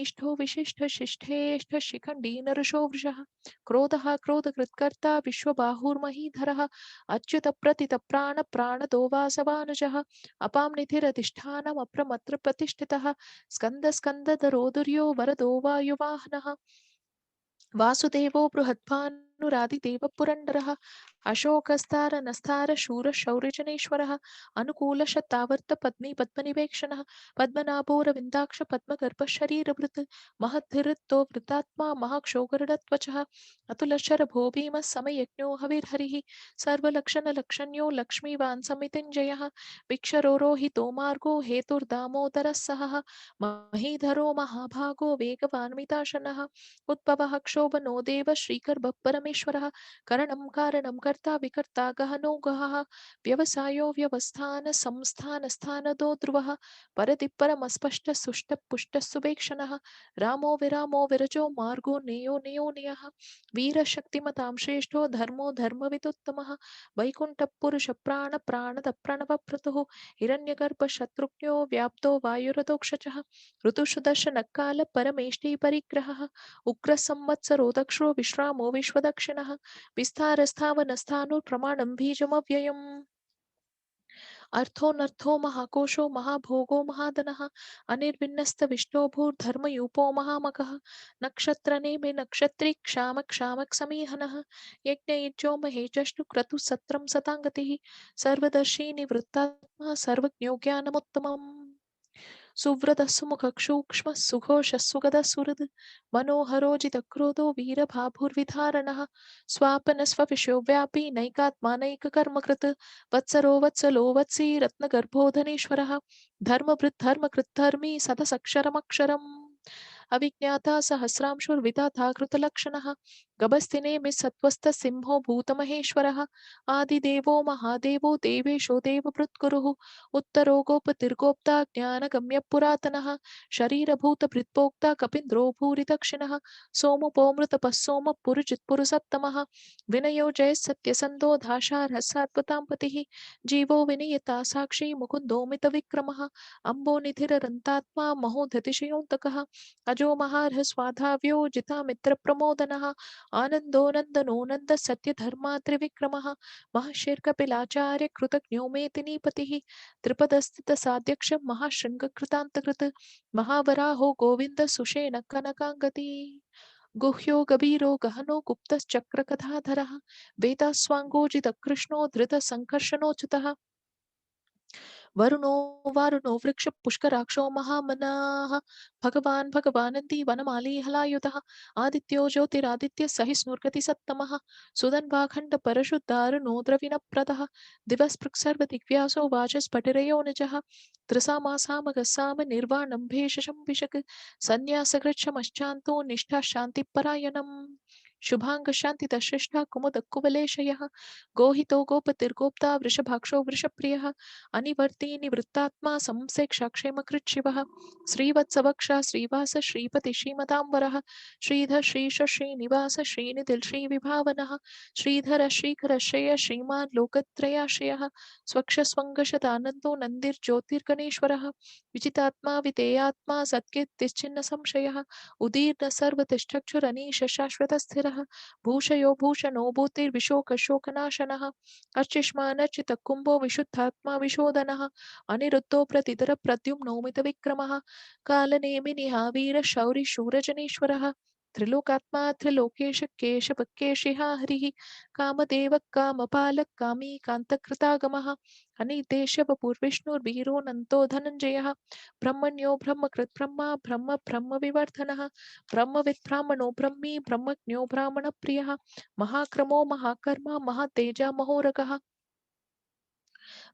इष्टो विशिष्टशिष्ठेष्ठ शिखण्डी नरुषो वृषः क्रोधः क्रोधकृत्कर्ता विश्वबाहुर्महीधरः अच्युत प्रतित प्राण प्राणदो वासवानुजः अपां निधिरधिष्ठानमप्रमत्र प्रतिष्ठितः स्कन्द स्कन्दधरो दुर्यो वरदो वायुवाहनः वासुदेवो बृहद्भानुरादिदेव पुरन्दरः अशोकस्तारनस्तार शूर शौर्यजनेश्वरः अनुकूलशतावर्त पद्मी पद्मनिवेक्षणः पद्मनाभोरविन्दाक्ष पद्मगर्भ शरीरभृत् महद्धृतो वृतात्मा महाक्षोगरुडत्वचः अतुलशरभो भीमः समयज्ञो हविर्हरिः सर्वलक्षणलक्षण्यो लक्ष्मीवान् समितिञ्जयः विक्षरोरोहितो मार्गो हेतुर्दामोदरः सहः महीधरो महाभागो वेगवान् मिताशनः उद्भवः क्षोभनो देव श्रीकर्भ परमेश्वरः करणं कारणं कर्ता विकर्ता गहनो गहः व्यवसायो व्यवस्थान संस्थान स्थानदो ध्रुवः परदि परमस्पष्ट सुष्ट पुष्ट सुभेक्षणः रामो विरामो विरजो मार्गो नेयो नेयो नियः वीरशक्तिमतां श्रेष्ठो धर्मो धर्मविदुत्तमः वैकुण्ठपुरुष प्राण प्राणद प्रणवप्रतुः हिरण्यगर्भ शत्रुघ्नो व्याप्तो वायुरधोक्षजः ऋतुषुदर्शनकाल परमेष्टि परिग्रहः उग्रसंवत्सरो दक्षो विश्रामो विश्वदक्षिणः विस्तारस्थावनस्थाणुर्प्रमाणं बीजमव्ययम् अर्थोऽनर्थो महाकोशो महाभोगो महाधनः अनिर्विन्नस्तविष्टो भूर्धर्मयूपो महामखः नक्षत्रनेमि नक्षत्री क्षामः क्षामः समीहनः यज्ञयुज्यो महेजष्टु क्रतुः सत्रं सताङ्गतिः सर्वदर्शी निवृत्तात्मा सर्वज्ञो ज्ञानमुत्तमम् सुव्रतः सुमुखक्षूक्ष्मः सुघोषः सुगदः सुहृद् मनोहरोजितक्रोधो वीरभाभुर्विधारणः स्वापनस्वविशो व्यापी नैकात्मानैककर्मकृत् वत्सरो वत्सलो वत्सी रत्नगर्भोधनेश्वरः धर्मभृद्धर्मकृद्धर्मी सदसक्षरमक्षरम् अविज्ञाता सहस्रांशुर्विधाता कृतलक्षणः गभस्तिने में सत्वस्थ सिंहो भूतमहेश्वरः आदिदेवो महादेवो देवेशो देवभृत्कुरुः उत्तरो गोपतिर्गोप्ता ज्ञानगम्य पुरातनः शरीरभूतभृत्पोक्ता कपीन्द्रो भूरि दक्षिणः सोमुपोमृतपः सोम पुरुजित्पुरुषत्तमः विनयो जय सत्यसन्धो धाशार्हसात्वतां पतिः जीवो विनियता साक्षी मुकुन्दो मितविक्रमः अम्बोनिधिररन्तात्मा महोदतिशयोऽन्तकः अजो महार्हस्वाधाव्यो जितामित्रप्रमोदनः आनन्दो नन्दनो नन्द सत्यधर्मा त्रिविक्रमः महर्षिर्कपिलाचार्य कृतज्ञो मेदिनीपतिः त्रिपदस्थितसाध्यक्ष महाशृङ्गकृतान्तकृत् महावराहो गोविन्द सुषेण कनकाङ्गती गुह्यो गभीरो गहनो गुप्तश्चक्रकथाधरः वेदास्वाङ्गोजितकृष्णो धृतसङ्कर्षणोच्युतः वरुणो वारुणो वृक्ष पुष्कराक्षो महामनाः भगवान् भगवानन्दी वनमाली हलायुधः आदित्यो ज्योतिरादित्य सहिष्णुर्गति सत्तमः सुदन्वाखण्ड परशुद्धारुणो द्रविणप्रदः दिवस्पृक्सर्वदिग्व्यासो वाचस्फटिरयो निजः त्रिसामासामगसाम निर्वाणं भेषजं विशक् सन्न्यासकृच्छमश्चान्तो निष्ठा शान्तिपरायणम् शुभांग शांति दशिष्ठा कुमुद कुवलेशयः गोहितो गोपतिर्गोप्ता वृषभाक्षो वृषप्रियः अनिवर्ती निवृत्तात्मा संसेक्षाक्षेमकृच्छिवः श्रीवत्सवक्षा श्रीवास श्रीपति श्रीमतांबरः श्रीधर श्रीश श्रीनिवास श्रीनिधिल श्रीविभावनः श्रीधर श्रीकर श्रेय श्रीमान् लोकत्रयाश्रयः स्वक्षस्वङ्गशतानन्दो नन्दिर्ज्योतिर्गणेश्वरः विजितात्मा विधेयात्मा सत्कीर्तिश्चिन्न संशयः उदीर्न सर्वतिष्ठक्षुरनीश शाश्वतस्थिरः भूषयो भूषणो भूतिर्विशोकशोकनाशनः अर्चिष्मानर्चितकुम्भो विशुद्धात्मा विशोधनः अनिरुद्धो प्रतिधर प्रद्युम्नो मितविक्रमः कालनेमिनिहावीर शौरि शूरजनेश्वरः त्रिलोकात्मा त्रिलोकेश केशव केशिहा हरिः कामदेव कामपालक कामी कान्तकृतागमः अनिदेशवपुर्विष्णुर्वीरो नन्तो धनञ्जयः ब्रह्मण्यो ब्रह्मकृत् ब्रह्मा ब्रह्म ब्रह्मविवर्धनः ब्रह्मवित् ब्राह्मणो ब्रह्मी ब्रह्मज्ञो ब्राह्मणप्रियः महाक्रमो महाकर्मा महातेजा महोरगः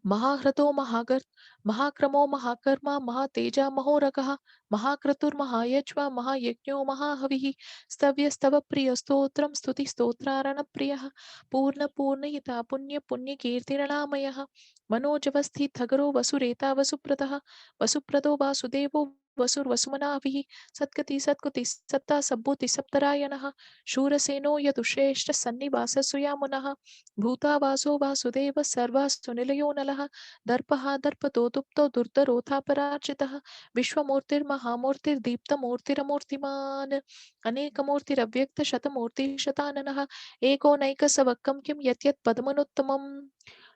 महाह्रतो महाक्रमो महाकर्मा महातेजा महोरगः महाक्रतुर्महायज्वा महायज्ञो महाहविः स्तव्यस्तव प्रिय स्तोत्रं स्तुति स्तोत्रारण प्रियः पूर्ण पूर्णहिता पुण्य पुण्यकीर्तिरणामयः मनोजवस्थितगरो वसुरेता वसुप्रदः वसुप्रदो वासुदेवो वसुर्वसुमनाभिः सत्कति सत्कुति सत्ता सब्बूति सप्तरायणः शूरसेनो यदुश्रेष्ठ सन्निवास सुयामुनः भूतावासो वासुदेव सर्वास्तु निलयो नलः दर्पः दर्पतो दुप्तो दुर्धरोधापरार्चितः विश्वमूर्तिर्महामूर्तिर्दीप्तमूर्तिरमूर्तिमान् अनेकमूर्तिरव्यक्त शतमूर्तिशताननः एको नैकसवक्कं किं यत् पदमनुत्तमम्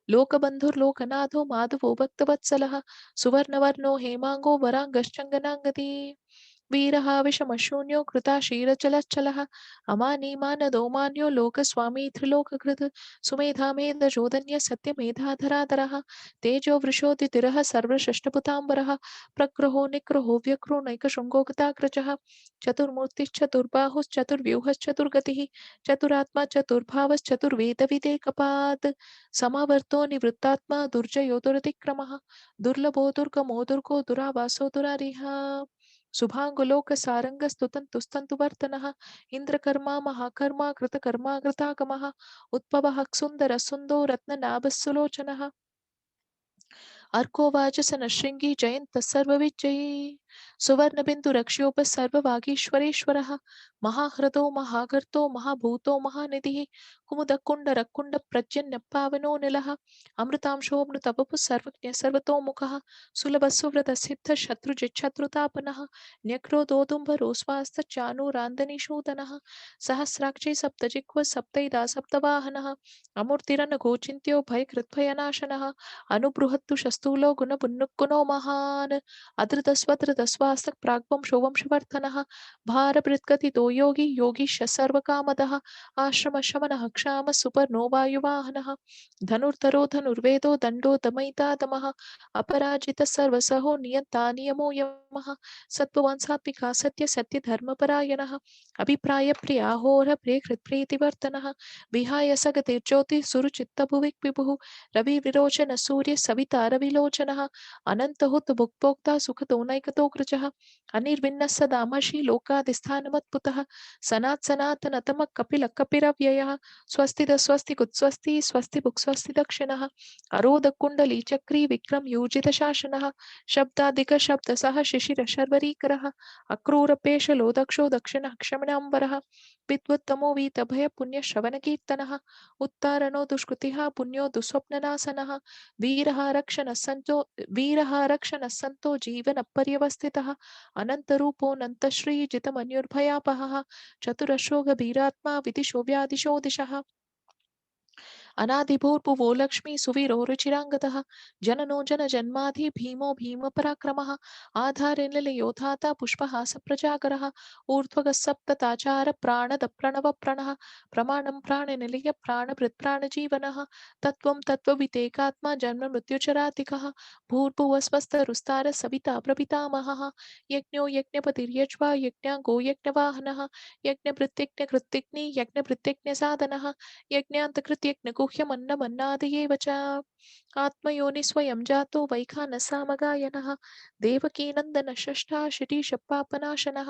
लोकबन्धुर्लोकनाथो माधवो भक्तवत्सलः सुवर्णवर्णो हेमांगो वरांगश्चंगनांगती वीरः विषमशून्यो कृताशीरचलच्चलः अमानीमानदो मान्यो लोकस्वामी त्रिलोककृत् सुमेधामेधजोदन्य सत्यमेधाधराधरः तेजो वृषोदितिरः सर्वषष्ठपुताम्बरः प्रग्रहो निग्रहो व्यग्रो नैकशृङ्गो गताग्रजः चतुर्मूर्तिश्चतुर्बाहुश्चतुर्व्यूहश्चतुर्गतिः चतुरात्मा चतुर्भावश्चतुर्वेदविदेकपात् समावर्तो निवृत्तात्मा दुर्जयो दुरतिक्रमः दुर्लभो दुर्गमो दुर्गो दुरावासो दुरारिः शुभांगुलोक सारंग स्तुतन्तु वर्तनः इंद्रकर्मा महाकर्मा कृतकर्मा कृतागमः उत्पवः सुंदर सुंदो रत्ननाभस्सुलोचनः अर्कोवाच सनशृंगी जयंत सर्वविजयी सुवर्णबिंदु रक्ष्योप सर्ववागीश्वरेश्वरः महाह्रदो महागर्तो महाभूतो महानिधिः कुमुदकुण्ड प्रजन्य पावनो निलः अमृतांशोऽमृतवपु सर्वज्ञ सर्वतोमुखः सुलभसुव्रत सिद्ध शत्रुजिच्छत्रुतापनः न्यक्रोदोदुम्बरो स्वास्तचाणूरान्दनिषूदनः सहस्राक्षी सप्तजिह्व सप्तैदा सप्तवाहनः अमूर्तिरनघोचिन्त्यो भयकृद्भयनाशनः अनुबृहत्तु शस्तूलो गुणपुन्नुक्कुनो महान् अधृतस्वधृतस्वास्तक् प्राग्वंशो वंशवर्धनः भारभृत्कथितो योगी योगीश सर्वकामदः आश्रमशमनः क्षाम सुपर्णो वायुवाहनः धनुर्धरो धनुर्वेदो दण्डो दमयितादमः अपराजित सर्वसहो नियन्ता नियमो यमः सत्त्ववान् सात्विका सत्य सत्यधर्मपरायणः अभिप्राय प्रियाहोर प्रियकृत्प्रीतिवर्तनः विहाय सगतिर्ज्योति सुरुचित्तभुविक् विभुः रवि विरोचन सूर्य सविता रविलोचनः अनंतहुत भुक्भोक्ता सुखतो नैकतो कृचः अनिर्विन्नः सदामर्षि लोकादिस्थानमत्पुतः सनातनतमः कपिलकपिरव्ययः स्वस्ति कुत्स्वस्ति स्वस्ति भुक् स्वस्ति दक्षिणः अरोधकुण्डली चक्री विक्रम यूजितशासनः शब्दादिकशब्दसः शिशिरशर्वरीकरः अक्रूरपेशलो दक्षो दक्षिणः क्षमणाम्बरः विद्वत्तमो वीतभय पुण्यश्रवणकीर्तनः उत्तारणो दुष्कृतिः पुण्यो दुःस्वप्ननाशनः वीरः रक्षणः सन्तो जीवनपर्यवस्थितः अनन्तरूपोऽनन्तश्रीजितमन्युर्भयापहः चतुरश्रो गभीरात्मा विदिशो व्यादिशो दिशः अनादिभूर्भुवो लक्ष्मी सुवीरो रुचिराङ्गतः जननो जनजन्माधि भीमो भीमपराक्रमः आधारनिलयोधाता पुष्पहासप्रजागरः ऊर्ध्वगः सप्तताचार प्राणदप्रणवप्रणः प्रमाणं प्राणनिलय प्राणभृत्प्राणजीवनः तत्त्वं तत्त्ववितेकात्मा जन्ममृत्युचरातिकः भूर्भुवस्वस्तरुस्तार सविता प्रपितामहः यज्ञो यज्ञपतिर्यज्वा यज्ञाङ्गो यज्ञवाहनः यज्ञभृत्यज्ञकृत्तिग्नि यज्ञभृत्यज्ञसाधनः यज्ञान्तकृत्यज्ञगुह्यमन्नमन्नादयेव च आत्मयोनि स्वयं जातो वैखानसामगायनः देवकीनन्दनषष्ठा शिटीशपापनाशनः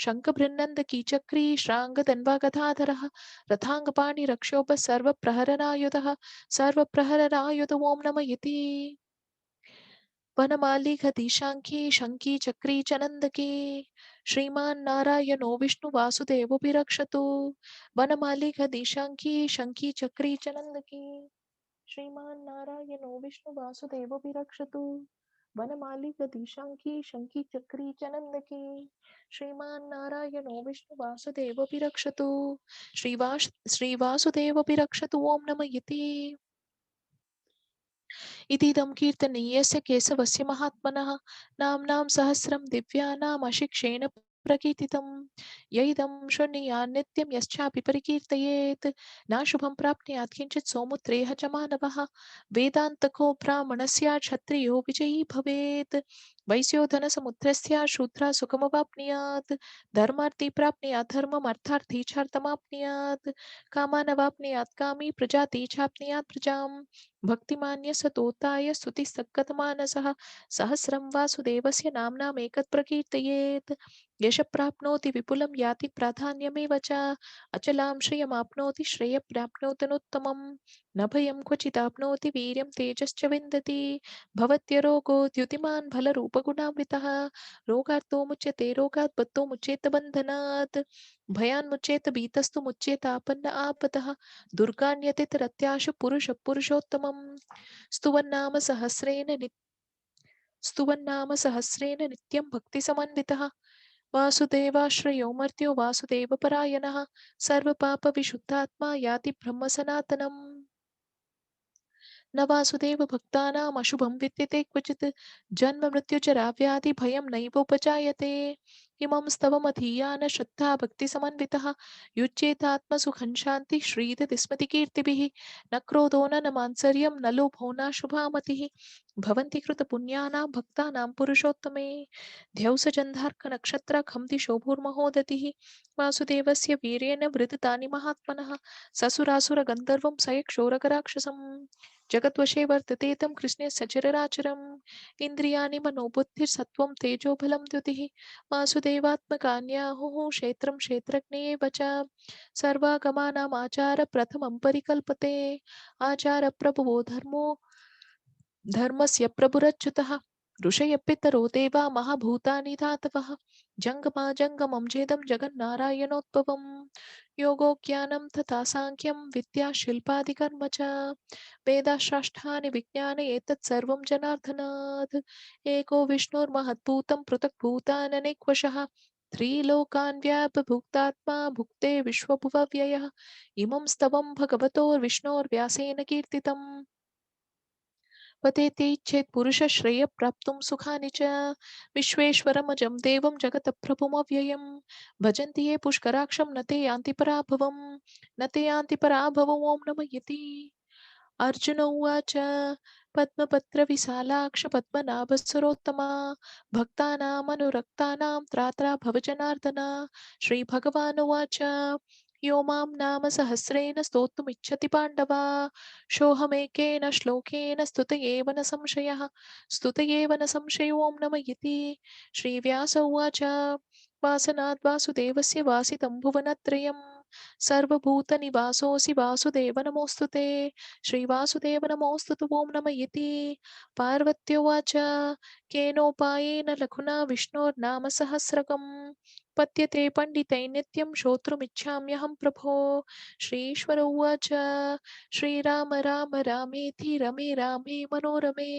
शङ्खभृन्नन्दकीचक्री श्राङ्गदन्वागधाधरः रथाङ्गपाणिरक्षोभ सर्वप्रहरनायुध ॐ नमः इति वनमालिकधीशाङ्की शङ्की चक्री च नन्दकी श्रीमान् नारायणो विष्णुवासुदेवोऽभिरक्षतु वनमालिकधीशाङ्की शङ्की चक्री च नन्दकी श्रीमान् नारायणो विष्णुवासुदेवोऽभिरक्षतु वनमालिकधीशाङ्की शङ्की चक्री च नन्दकी श्रीमान् नारायणो विष्णुवासुदेवोऽभिरक्षतु श्रीवासुदेवोऽभिरक्षतु ॐ नमः इति इतीदं कीर्तनीयस्य केशवस्य महात्मनः नाम्नां सहस्रं दिव्यानामशिक्षेण प्रकीर्तितं यैदं शृणुयात् नित्यं यश्चापि परिकीर्तयेत् न शुभं प्राप्नुयात् किञ्चित् सौमुत्रेह च मानवः वेदान्तको ब्राह्मणस्य क्षत्रियो विजयी भवेत् वैश्यो धनसमुद्रस्य शूद्रः सुखमवाप्नुयात् धर्मार्थी प्राप्नुयात् धर्ममर्थार्थी चार्थमाप्नुयात् कामानवाप्नुयात् कामी प्रजाति चाप्नुयात् प्रजाम् भक्तिमान्य सतोताय स्तुतिसक्कतमानसः सहस्रं वासुदेवस्य नाम्नामेकत् प्रकीर्तयेत् यश प्राप्नोति विपुलं याति प्राधान्यमेव च अचलां श्रियमाप्नोति श्रेयप्राप्नोतनुत्तमं न भयं क्वचिदाप्नोति वीर्यं तेजश्च विन्दति भवत्यरोगो द्युतिमान् फलरूपगुणान्वितः रोगार्तो मुच्यते रोगात् बद्धो मुच्येत बन्धनात् भयान्मुच्येत भीतस्तु मुच्येत आपन्न आपदः दुर्गान्यतितरत्याशु पुरुषोत्तमं स्तुवन्नाम सहस्रेण नित्यं भक्तिसमन्वितः वासुदेवाश्रयो मर्त्यो वासुदेवपरायणः सर्वपापविशुद्धात्मा याति ब्रह्मसनातनम् न वासुदेव भक्तानाम् अशुभं विद्यते क्वचित् जन्म मृत्युचराव्याधि भयं नैवोपजायते इमं स्तवमधीयान श्रद्धा भक्तिसमन्वितः युज्येतात्मसुखं शान्ति श्रीदति स्मृतिकीर्तिभिः न क्रोधो न मात्सर्यं न लोभो न शुभामतिः भवन्ति कृतपुण्यानां भक्तानां पुरुषोत्तमे द्यौसजन्धार्कनक्षत्रखं दिशो भूर्महोदतिः वासुदेवस्य वीर्येण वृदतानि महात्मनः ससुरासुरगन्धर्वं सयक्षोरगराक्षसम् जगद्वशे वर्तते तं कृष्णे सचरराचरम् इन्द्रियाणि मनोबुद्धिर्सत्त्वं तेजोबलं द्युतिः वासुदेवात्मकान्याहुः क्षेत्रं क्षेत्रज्ञे एव च सर्वागमानाम् आचार प्रथमं परिकल्पते आचार प्रभुवो धर्मस्य प्रभुरच्युतः ऋषयः पितरो देवा महाभूतानि धातवः जङ्गमं चेदं जगन्नारायणोद्भवम् योगो ज्ञानं तथा साङ्ख्यं विद्या शिल्पादिकर्म च वेदाशास्त्राणि विज्ञाने एतत् सर्वं जनार्दनात् एको विष्णुर्महद्भूतं पृथक्भूताननेकवशः त्रिलोकान् व्यापभुक्तात्मा भुक्ते विश्वभुवव्ययः इमं स्तवं भगवतोर्विष्णोर्व्यासेन कीर्तितम् पतेते चेत् पुरुषश्रेय प्राप्तुं सुखानि च विश्वेश्वरमजं देवं जगतप्रभुमव्ययं भजन्ति ये पुष्कराक्षं न ते यान्ति पराभवम् न ते यान्ति पराभवम् ॐ नमः इति अर्जुन उवाच पद्मपत्रविशालाक्ष पद्मनाभसरोत्तमा भक्तानामनुरक्तानां त्रात्रा भवजनार्दन श्रीभगवानुवाच यो मां नाम सहस्रेण स्तोतुमिच्छति पाण्डवा सोऽहमेकेन श्लोकेन स्तुतयेव न संशयः स्तुतयेव न संशयो ॐ नम इति श्रीव्यास उवाच वासनाद् वासुदेवस्य वासितं भुवनत्रयम् सर्वभूतनिवासोऽसि वासुदेव नमोऽस्तु ते श्रीवासुदेव नमोऽस्तु ते ॐ नम इति पार्वत्युवाच केनोपायेन लघुना विष्णोर्नाम सहस्रकम् पद्यते पंडितैः नित्यं श्रोतुमिच्छाम्यहं प्रभो श्रीश्वर उवाच श्रीराम राम रामेति रमे रामे मनोरमे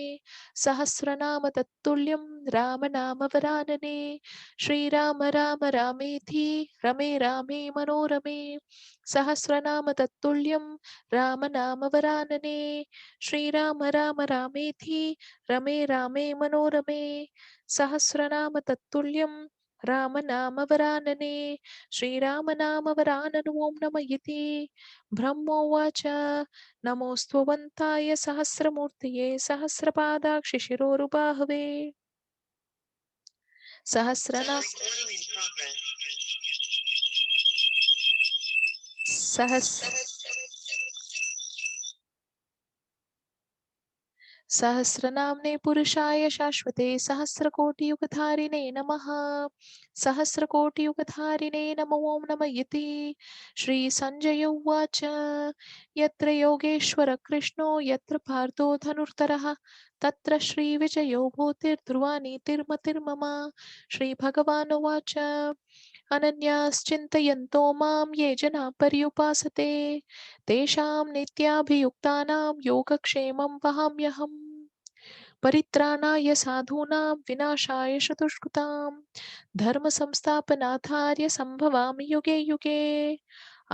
सहस्रनाम तत्तुल्यं राम नाम वरानने श्रीराम राम रामेति रमे रामे मनोरमे सहस्रनाम तत्तुल्यं राम नाम वरानने श्रीराम राम रामेति रमे रामे मनोरमे सहस्रनाम तत्तुल्यं राम नाम वरानने श्रीराम नाम वरानन ओं नम इति ब्रह्मोवाच नमोऽस्त्वन्ताय सहस्रमूर्तये सहस्रपादाक्षि शिरोरुबाहवे सहस्रनाम सहस्रनाम्ने पुरुषाय शाश्वते सहस्रकोटियुगधारिणे नमः सहस्रकोटियुगधारिणे नमो ॐ नम इति श्रीसञ्जय उवाच यत्र योगेश्वर कृष्णो यत्र पार्थो धनुर्धरः तत्र श्रीविजयो भूतिर्ध्रुवा नीतिर्मतिर्मम श्रीभगवानुवाच अनन्याश्चिन्तयन्तो मां ये जना पर्युपासते तेषां नित्याभियुक्तानां योगक्षेमं वहाम्यहम् परित्राणाय साधूनां विनाशाय चतुष्कृतां धर्म संस्थापनार्थाय संभवामि युगे युगे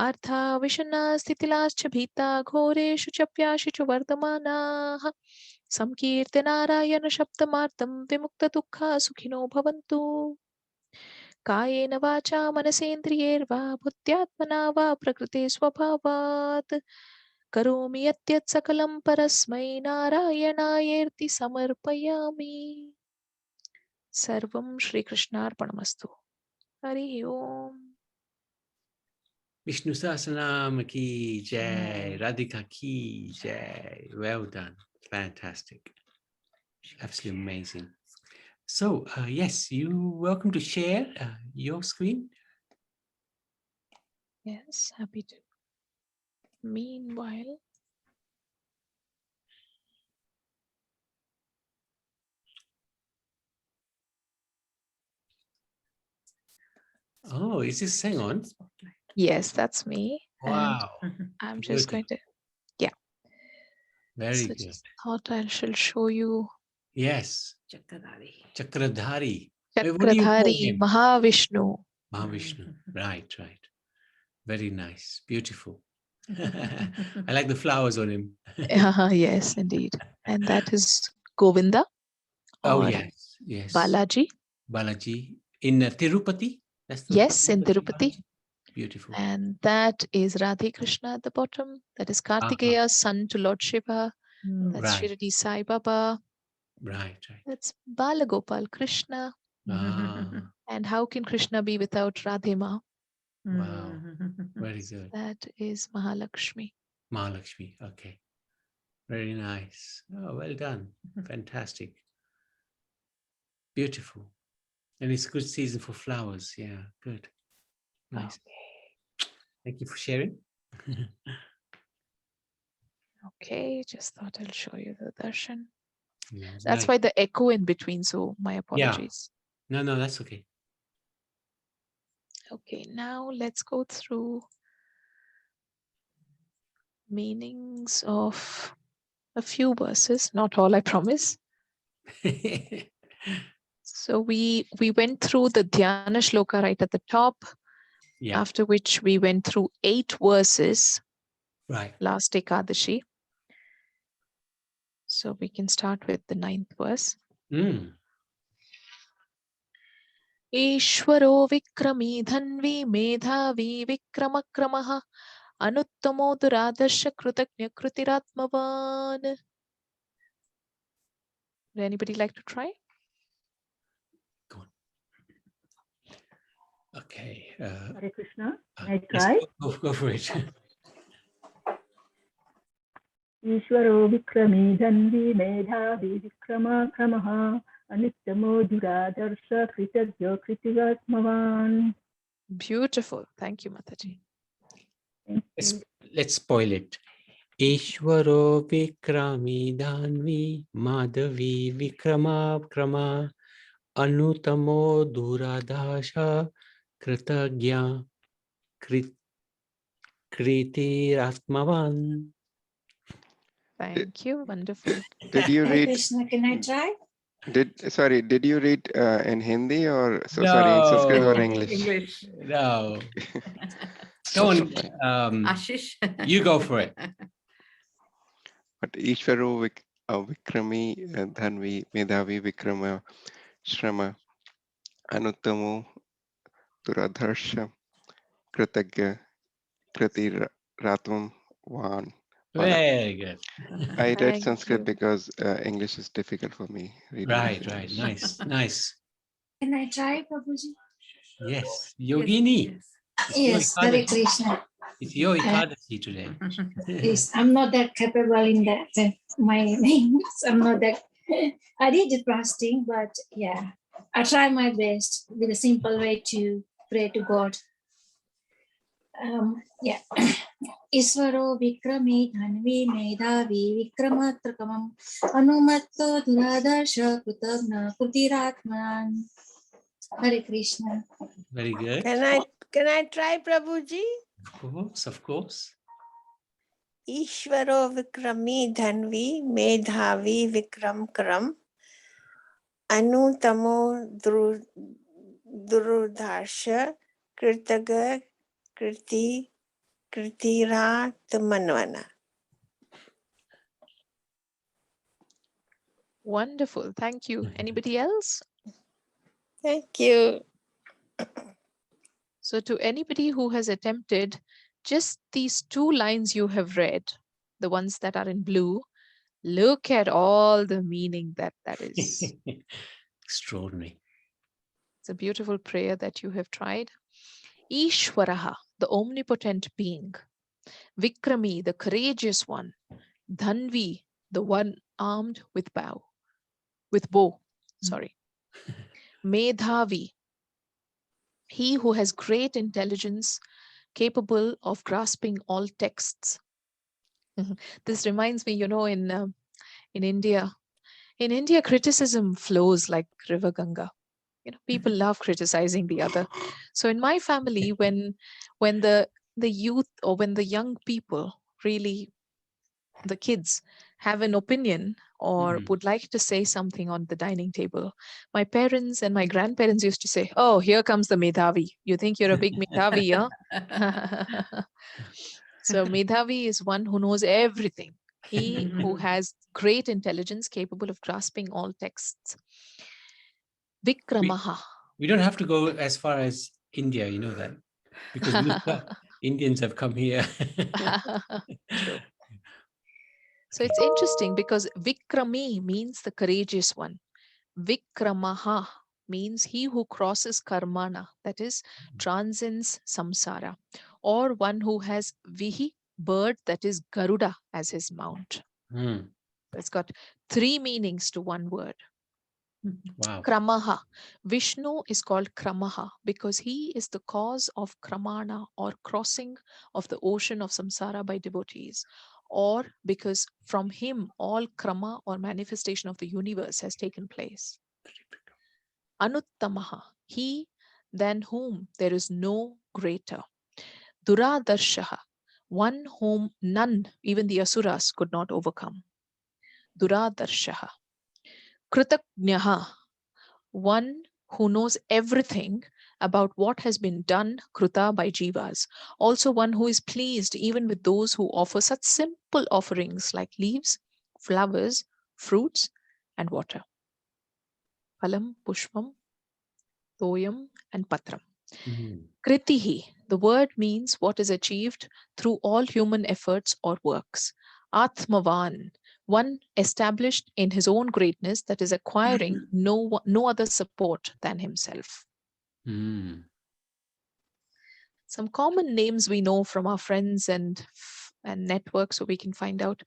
आर्था विषण्णा स्थितिलाश्च भीता घोरेषु च प्याशु च वर्तमानाः संकीर्त्य नारायण शब्दमार्तं विमुक्तदुःखा सुखिनो भवन्तु कायेन वाचा मनसेन्द्रियैर्वा बुद्ध्यात्मना वा प्रकृते स्वभावात् करोमि यत् सकलं परस्मै नारायणायेति समर्पयामि सर्वं श्रीकृष्णार्पणमस्तु हरि ओम Vishnu Sahasranam ki jai, Radhika ki jai. Well done. Fantastic. Absolutely amazing. So, yes, you're welcome to share your screen. yes happy to meanwhile Oh, is this hang on? yes that's me Wow. and I'm just going to Very so good. just thought I shall show you Yes. Chakradhari. Wait, what do you call Chakradhari him? Mahavishnu. Mahavishnu. Right, right. Very nice. Beautiful. I like the flowers on him. Yes, indeed. And that is Govinda Oh, or yes. Yes. Balaji. Balaji. In Tirupati? That's the Yes, in Tirupati. Balaji? Beautiful. And that is Radhe Krishna at the bottom. That is Kartikeya, son to Lord Shiva. That's Right. Shirdi Sai Baba. Right, right. That's Balagopal Krishna. Ah, And how can Krishna be without Radhima? wow. Very good. That is Mahalakshmi. Mahalakshmi. Okay. Very nice. Oh, well done. Fantastic. Beautiful. And it's a good season for flowers. Yeah, good. Nice. Thank you for sharing. Okay, just thought I'll show you the darshan. Yeah, it's That's nice. why the echo in between, so my apologies. No, that's okay. Okay, now let's go through meanings of a few verses, not all, I promise. So we went through the Dhyana Shloka right at the top, Yeah, after which we went through 8 verses right. last Ekadashi. So we can start with the 9th verse. Mm. Ishwaro vikrami dhanvi medhavi vikramakramah anuttamo duradarsha krutaknya krutiratmavan. Would anybody like to try? Go Okay. Hare Krishna. Can I Yes, try? go for it. Ishvaro vikrami dhanvi medhavi vikrama kramaha anityamo duradarsha kritagya kritigatmavan. Beautiful. Thank you, Mataji. Thank let's, you. let's spoil it. Ishvaro Vikrami Dhanvi Madhavi Vikrama Krama Anutamo Duradasha Kritagya Kriti Ratmavan. Thank you. Wonderful. Did you Hare read? Krishna, can I try? Did you read in Hindi or sorry, in Sanskrit or No, English? English. no. Come on, Ashish. you go for it. But Ishvaro Vikrami Dhanvi Medhavi Vikrama Shrama Anuttamo Duradharsha Kritagya Kriti Ratvam Van. Very good. I read Thank Sanskrit you. because English is difficult for me. Reading Right, in right. English. Nice. Can I try, Prabhuji? Yes. Yogini. Yes. It's your Yes, Hare Ekadasi. Krishna. It's your Ekadasi today. Yes, I'm not that capable in that. My name, I'm not that. I did the fasting, but yeah, I try my best with a simple way to pray to God. Yeah. Iswaro Vikrami Dhanvi Medhavi Vikramatrakamam Anumatto Duradarsha Kutagna Kutiratman. Hare Krishna. Very good. Can I try, Prabhuji? Of course. Ishvaro Vikrami Dhanvi Medhavi Vikram Kram Anutamo Durudharsha Kritaga Kritira Tamanvana. Wonderful. Thank you. Anybody else? Thank you. So to anybody who has attempted just these 2 lines you have read, the ones that are in blue, look at all the meaning that is. Extraordinary. It's a beautiful prayer that you have tried. Ishwaraha, the omnipotent being. Vikrami, the courageous one. Dhanvi, the one armed with bow. With bow, sorry. Medhavi, he who has great intelligence, capable of grasping all texts. This reminds me, in India, criticism flows like River Ganga. People love criticizing the other. So in my family, when the youth or when the young people really, the kids have an opinion or would like to say something on the dining table, my parents and my grandparents used to say, "Oh, here comes the Medhavi. You think you're a big Medhavi, huh?" So Medhavi is one who knows everything. He who has great intelligence, capable of grasping all texts. Vikramaha. We don't have to go as far as India, you know that, because Indians have come here. True. So it's interesting because Vikrami means the courageous one. Vikramaha means he who crosses karmana, that is, transcends samsara, or one who has vihi, bird, that is Garuda, as his mount. Hmm. So it's got 3 meanings to one word. Wow. Kramaha. Vishnu is called Kramaha because he is the cause of Kramana or crossing of the ocean of samsara by devotees, or because from him all Krama or manifestation of the universe has taken place. Anuttamaha. He than whom there is no greater. Duradarshaha. One whom none, even the asuras, could not overcome. Duradarshaha. Kritagnaha. One who knows everything about what has been done kruta by jivas. Also one who is pleased even with those who offer such simple offerings like leaves, flowers, fruits, and water. Phalam, pushpam, toyam, and patram. Kritihi, the word means what is achieved through all human efforts or works. Atmavan, one established in his own greatness, that is acquiring no other support than himself. some common names we know from our friends and network, so we can find out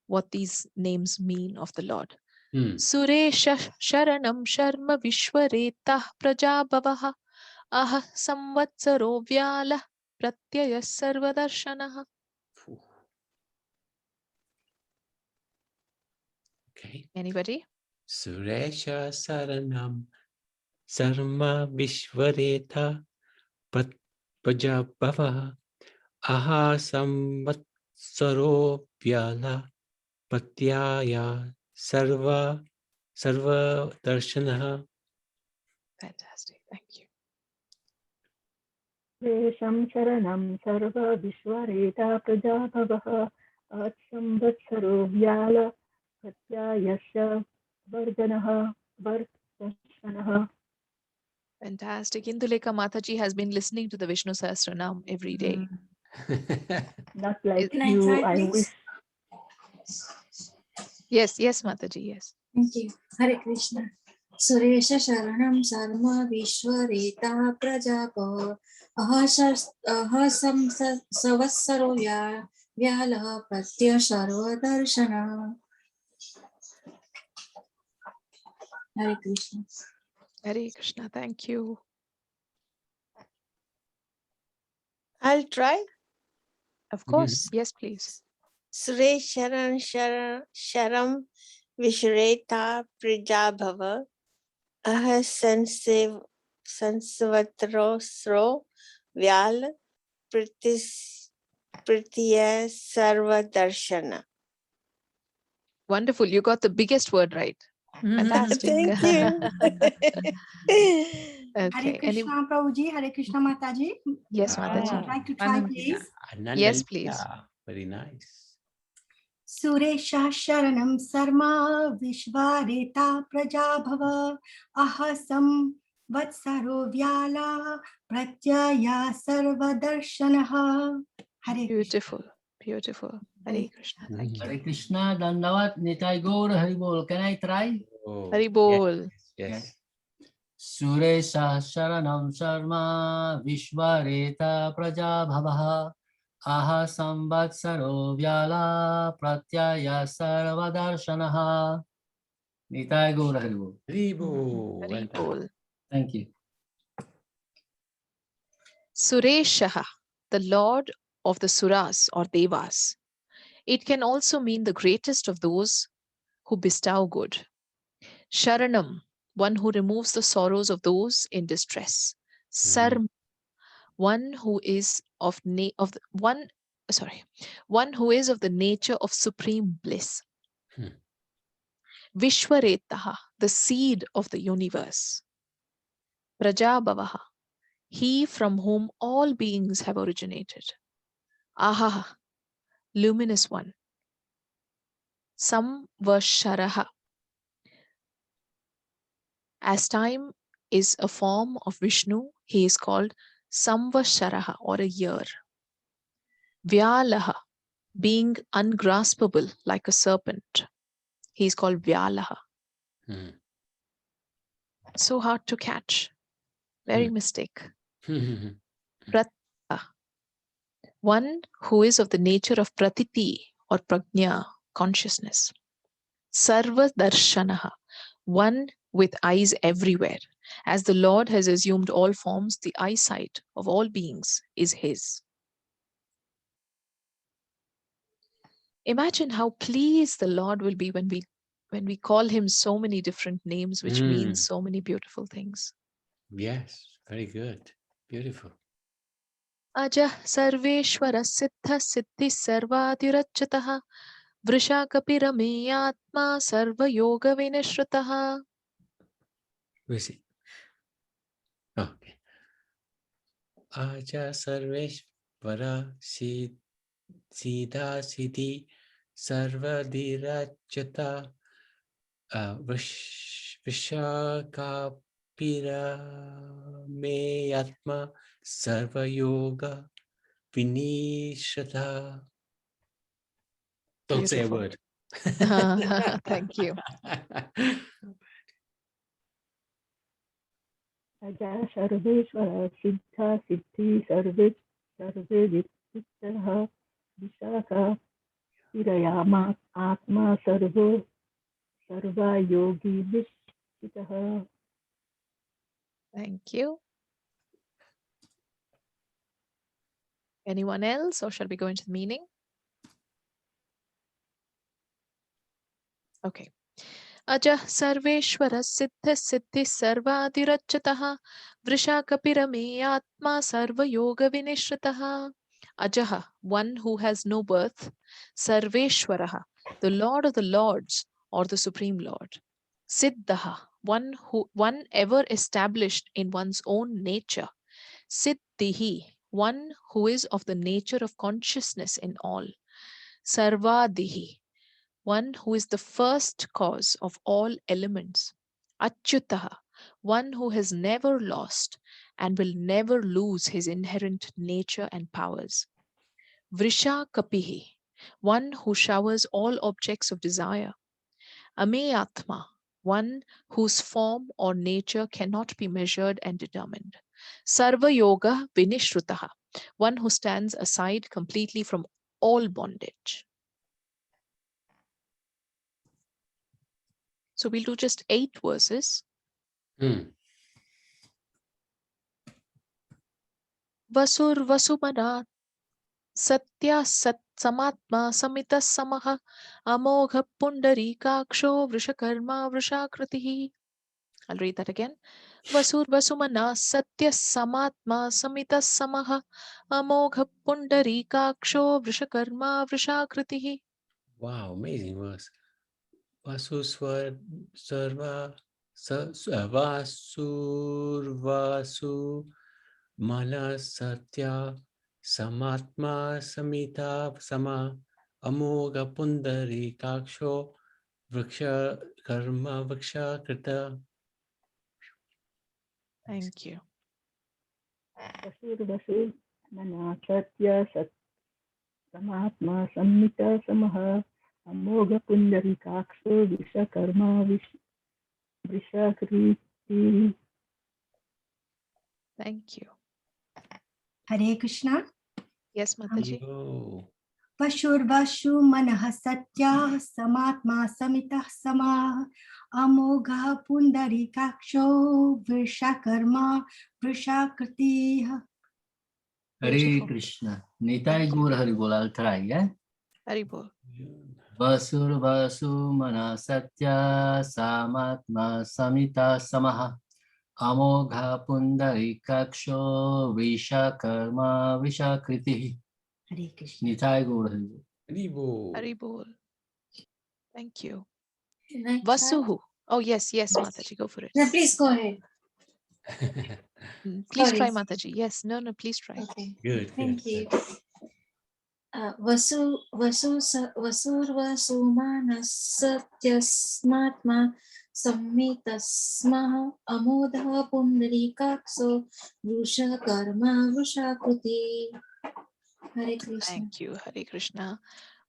what these names mean of the Lord. Suresha Sharanam Sharma Vishwaretah Prajabhavah Aha Samvatsaro Vyala Pratyaya Sarvadarshanaha. Okay. Anybody? Suresha Saranam Sarma Vishwareta Pajabhava Aha Samvatsaro Vyala Patyaya Sarva Darshanaha. Fantastic. Thank you. Vesham Sharanam Sarva Vishwareta Prajabhavah Atsamvatsaro Vyala Pratyayasya Vardhanaha. Fantastic. Indulekha Mataji has been listening to the Vishnu Sahasranam every day. Not like Can I you, try, I wish. please? Yes, Mataji, yes. Thank you. Hare Krishna. Suresha Sharanam Sarma Vishwareta Prajapa Ahasam Savassaro Vyala Pratya Sarva Darshana. Hare Krishna. Hare Krishna. Thank you. I'll try. Of course. Yes, please. Suresh Sharam Vishreta Prajabhava Aha Sansavatro Sro Vyal Pritiya Sarva Darshana. Wonderful. You got the biggest word right. Fantastic. Thank you. Hare Okay. Krishna, Prabhuji. Hare Krishna, Mataji. Yes, I'd Mataji. like to try, please. Yes, please. Very nice. Suresha Sharanam Sarma Vishwareta Prajabhava Ahasam Vatsaro Vyala Pratyaya Sarva Darshanaha. Hare Beautiful. Beautiful. Hare Krishna. Thank Hare you. Krishna, Dandavat, Nitai Gaur, Haribol. Can I try? Oh, Hari Bol. yes. Suresha Sharanam Sharma Vishwareta Prajabhavaha Aha Samvatsaro Vyala Pratyaya Sarvadarshanaha. Nitai Gaur, Haribol. Ribo. Hari Bol. Thank you. Sureshaha, the Lord of the Suras or Devas. It can also mean the greatest of those who bestow good. Sharanam, one who removes the sorrows of those in distress. Sarma, one who is of one who is of the nature of supreme bliss. Vishwaretaha, the seed of the universe. Prajabhavaha, he from whom all beings have originated. Aha, luminous one. Samvasharaha, as time is a form of Vishnu, he is called Samvasharaha or a year. Vyalaha, being ungraspable like a serpent, he is called Vyalaha. So hard to catch. Very mistake. Pratya, one who is of the nature of Pratiti or Prajna, consciousness. Sarva Darshanaha, one with eyes everywhere. As the Lord has assumed all forms, the eyesight of all beings is his. Imagine how pleased the Lord will be when we call him so many different names, which means so many beautiful things. Yes, very good. Beautiful. Aja Sarveshwara Siddha Siddhi Sarvadirachataha Vrishakapirame Sarva Yoga Vinishrataha. Where is it? Okay. Aja Sarveshvara Siddha Siddhi Sarvadirachata Vishakapirame Atma Sarva Yoga Vinishrata. Don't say a word. Thank you. अजा सर्वेश्वर सिद्धा सिद्धि सर्वे सर्वे वित्तः विशाखा तिरयामा आत्मा servo सर्वा योगी विश्चितः. Thank you. Anyone else, or shall we go into the meaning? Okay. Ajah Sarveshwara Siddha Siddhi Sarvadirachataha Vrishakapirame Atma Sarva Yoga Vinishrataha. Ajaha, one who has no birth. Sarveshwaraha, the Lord of the Lords, or the Supreme Lord. Siddhaha, one ever established in one's own nature. Siddhihi, one who is of the nature of consciousness in all. Sarvadihi, one who is the first cause of all elements. Achyutaha, one who has never lost and will never lose his inherent nature and powers. Vrishakapihi, one who showers all objects of desire. Ameyatma, one whose form or nature cannot be measured and determined. Sarva Yoga Vinishrutaha, one who stands aside completely from all bondage. So we'll do just 8 verses. Vasur Vasumana Satya Sat Samatma Samita Samaha Amogha Pundari Kaksho Vrishakarma Vrishakritihi. I'll read that again. Vasur Vasumana Satya Samatma Samita Samaha Amogha Pundari Kaksho Vrishakarma Vrishakritihi. Wow, amazing verse. Vasuswar Sarva Vasurvasu Mana Satya Samatma Samita Sama Amoga Pundari Kaksho Vriksha Karma Vriksha Krita. Thank you. वसुर्वसु मना सत्य सत् समात्मा सम्मित समः अमोघ पुण्डरीकाक्षो Vishwakarma वृषाकृतिः. Thank you. Hare Krishna. Yes, Mataji. Vashurvashu manah satya samatma samitah samah amogha pundarikaksho vrishakarma vrishakriti. Hare Krishna. Nitai Gaur Hari Bol. I'll try, yeah? Hari Bol. Vasur Vasu Mana Satya Samatma Samita Samaha Amogha Pundarikaksho Vishakarma Vishakriti. Hare Krishna. Nitai Gaur Hari Bol. Hari Bol. Hari Bol. Thank you. Can I try? Vasuhu. Oh, yes, Mataji, go for it. No, please go ahead. Please Sorry. try, Mataji. Yes, no, please try. Okay. Good. Thank you. Vasurvasu manas satyasmatma sammitasmaha amodha pundarikakso vrushakarma vrushakriti. Hare Krishna. Thank you, Hare Krishna.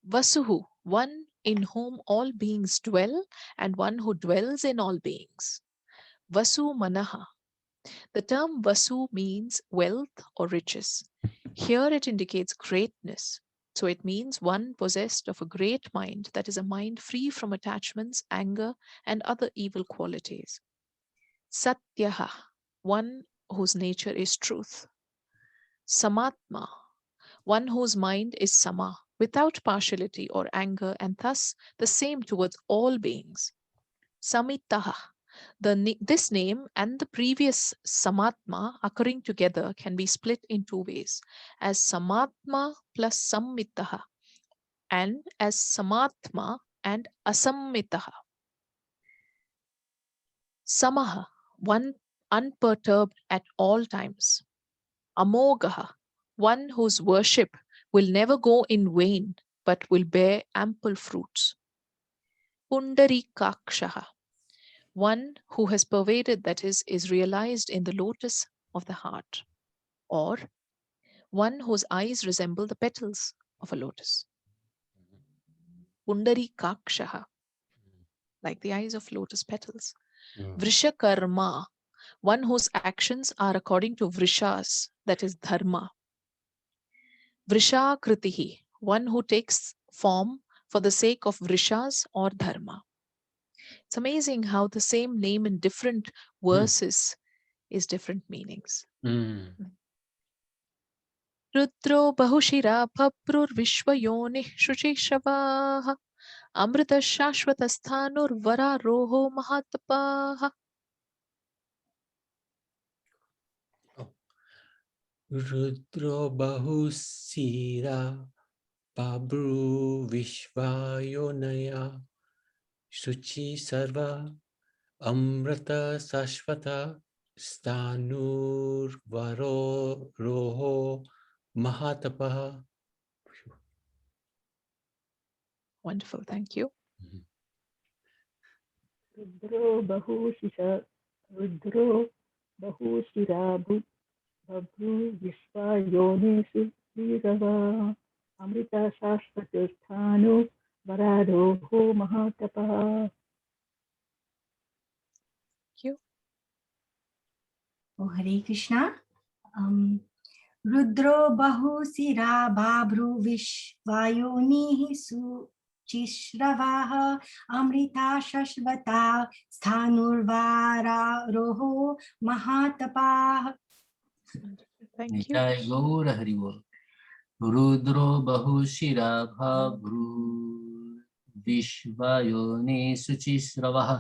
Vasuhu, one in whom all beings dwell and one who dwells in all beings. Vasu Manaha. The term Vasu means wealth or riches. Here it indicates greatness. So it means one possessed of a great mind, that is a mind free from attachments, anger, and other evil qualities. Satyaha, one whose nature is truth. Samatma, one whose mind is sama, without partiality or anger, and thus the same towards all beings. Samitaha, this name and the previous Samatma occurring together can be split in 2 ways, as Samatma plus Sammitaha, and as Samatma and Asammitaha. Samaha, one unperturbed at all times. Amogaha, one whose worship will never go in vain but will bear ample fruits. Pundarikakshaha, one who has pervaded, that is realized in the lotus of the heart, or one whose eyes resemble the petals of a lotus. Pundarikakshaha, like the eyes of lotus petals. Vrishakarma, one whose actions are according to vrishas, that is dharma. Vrishakritihi, one who takes form for the sake of vrishas or dharma. It's amazing how the same name in different verses is different meanings. Rudro bahushira bhaprur vishvayonih shuchishavaha amrita shashvatasthanur vararoho mahatapaha. Rudro bahusira babru vishvayonaya Shuchi sarva amrata sashvata stanur varo roho mahatapaha. Wonderful, thank you. Rudro bahushira babru vishvayonesu virava amrita shashvatasthano vararoho mahatapaha. Thank you. Oh, Hare Krishna. Rudro bahusira babru vishvayonihi suchishravaha amrita shashvata sthanurvara roho mahatapah. Thank you. Nitai Gaura Haribol. Rudro Bahushira Bhabru Vishvayone Suchisravaha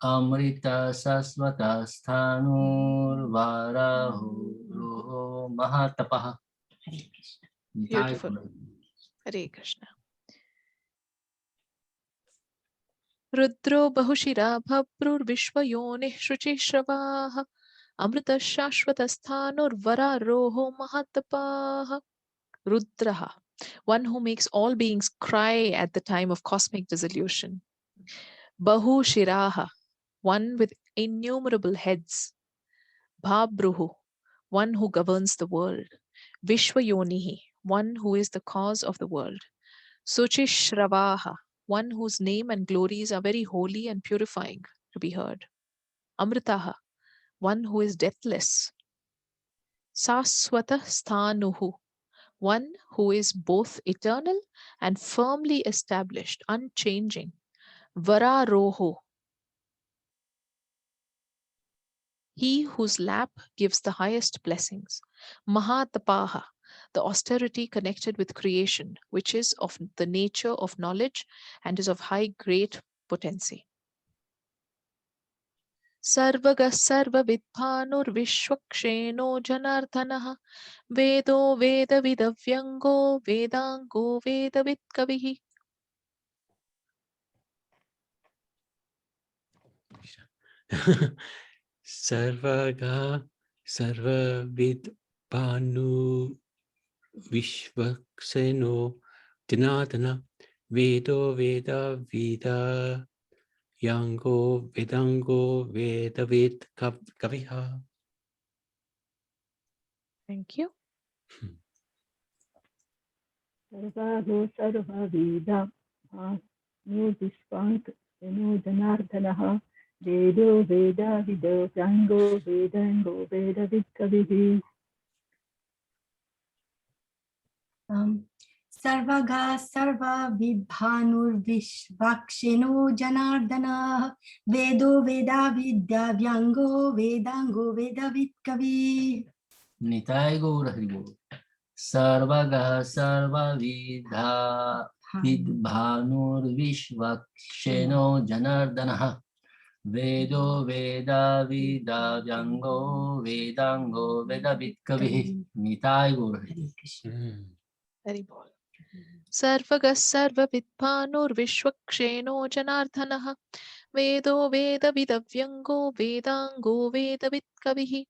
Amrita Sasvata Sthanur Varaho Roho Mahatapaha. Hare Krishna. Beautiful. Hare Krishna. Rudro bahushira bhaprur vishvayonih shuchishavaha amrita shashvatasthanur vararoho mahatapaha. Rudraha, one who makes all beings cry at the time of cosmic dissolution. Bahushiraha, one with innumerable heads. Bhabruhu, one who governs the world. Vishvayonihi, one who is the cause of the world. Suchishravaha, one whose name and glories are very holy and purifying to be heard. Amritaha, one who is deathless. Saswata sthanuhu, one who is both eternal and firmly established, unchanging. Vararoho, he whose lap gives the highest blessings. Mahatapaha, the austerity connected with creation, which is of the nature of knowledge and is of high great potency. Sarvaga sarva vidbhanur vishwaksheno janardhanaha vedo veda vidavyango vedango veda vidkavihi. Sarvaga sarvavid bhanu vishvakseno dinadana vedo veda vida yango vedango vedavid kaviha. Thank you. Sarvaho sarvavida no vishvank eno janardhanaha vedo veda vido vyango vedango veda vidkavihi. Sarvaga sarva vidbhanur vishvaksheno janardana vedo veda vidya vyango vedango veda vidkavi. Nitai Gaura Haribol. Sarvaga Sarvavidha Vidbhanur Vishvaksheno Janardanaha Vedo Veda Vida Vyango Vedango Veda Vidkavihi. Nitai Gaura Haribol. Very bol. Sarvaga sarva vidbhanur vishwaksheno janardhanaha vedo veda vidavyango vedango veda vidkavihi.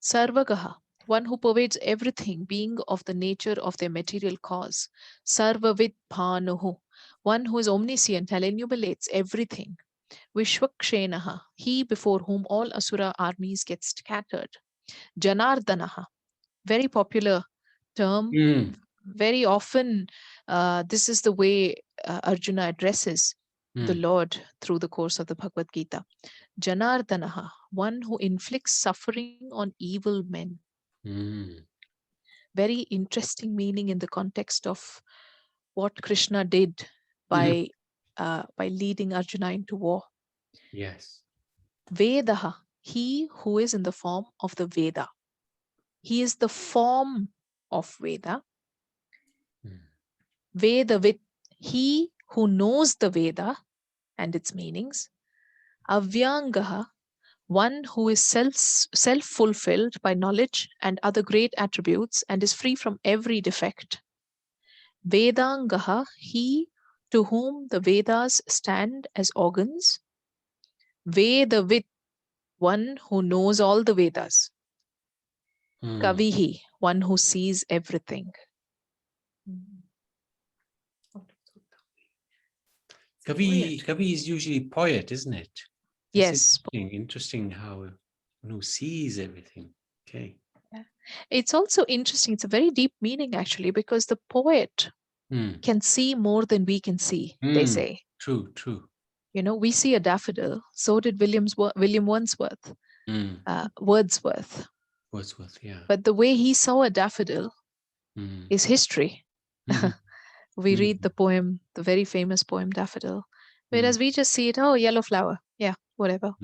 Sarvagaha, one who pervades everything, being of the nature of their material cause. Sarva vidbhanuhu, one who is omniscient and enumerates everything. Vishwakshenaha, he before whom all asura armies get scattered. Janardanaha, very popular term. Very often, this is the way Arjuna addresses the Lord through the course of the Bhagavad Gita. Janardanaha, one who inflicts suffering on evil men. Very interesting meaning in the context of what Krishna did by leading Arjuna into war. Yes. Vedaha, he who is in the form of the Veda. He is the form of Veda. Vedavit, he who knows the Veda and its meanings. Avyangaha, one who is self-fulfilled by knowledge and other great attributes and is free from every defect. Vedangaha, he to whom the Vedas stand as organs. Vedavit, one who knows all the Vedas. Kavihi, one who sees everything. Kavi is usually poet, isn't it? Yes. Interesting how who sees everything. Okay. It's also interesting. It's a very deep meaning, actually, because the poet can see more than we can see, they say. True, true. You know, we see a daffodil. So did William Wordsworth. Wordsworth, yeah. But the way he saw a daffodil is history. We read the poem, the very famous poem Daffodil, whereas we just see it, oh, yellow flower. Yeah, whatever.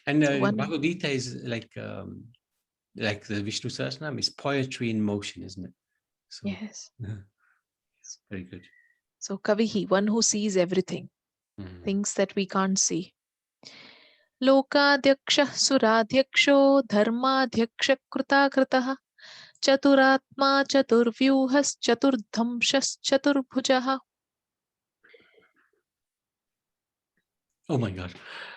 And Bhagavad Gita is like the Vishnu Sahasranam is poetry in motion, isn't it? So, yes. Very good. So Kavihi, one who sees everything, things that we can't see. Lokadyaksha Suradhyaksho Dharmadhyaksha Krutakritaha Chaturatma Chaturvyuhas Chaturdhamshas Chaturbhujaha. Oh my God.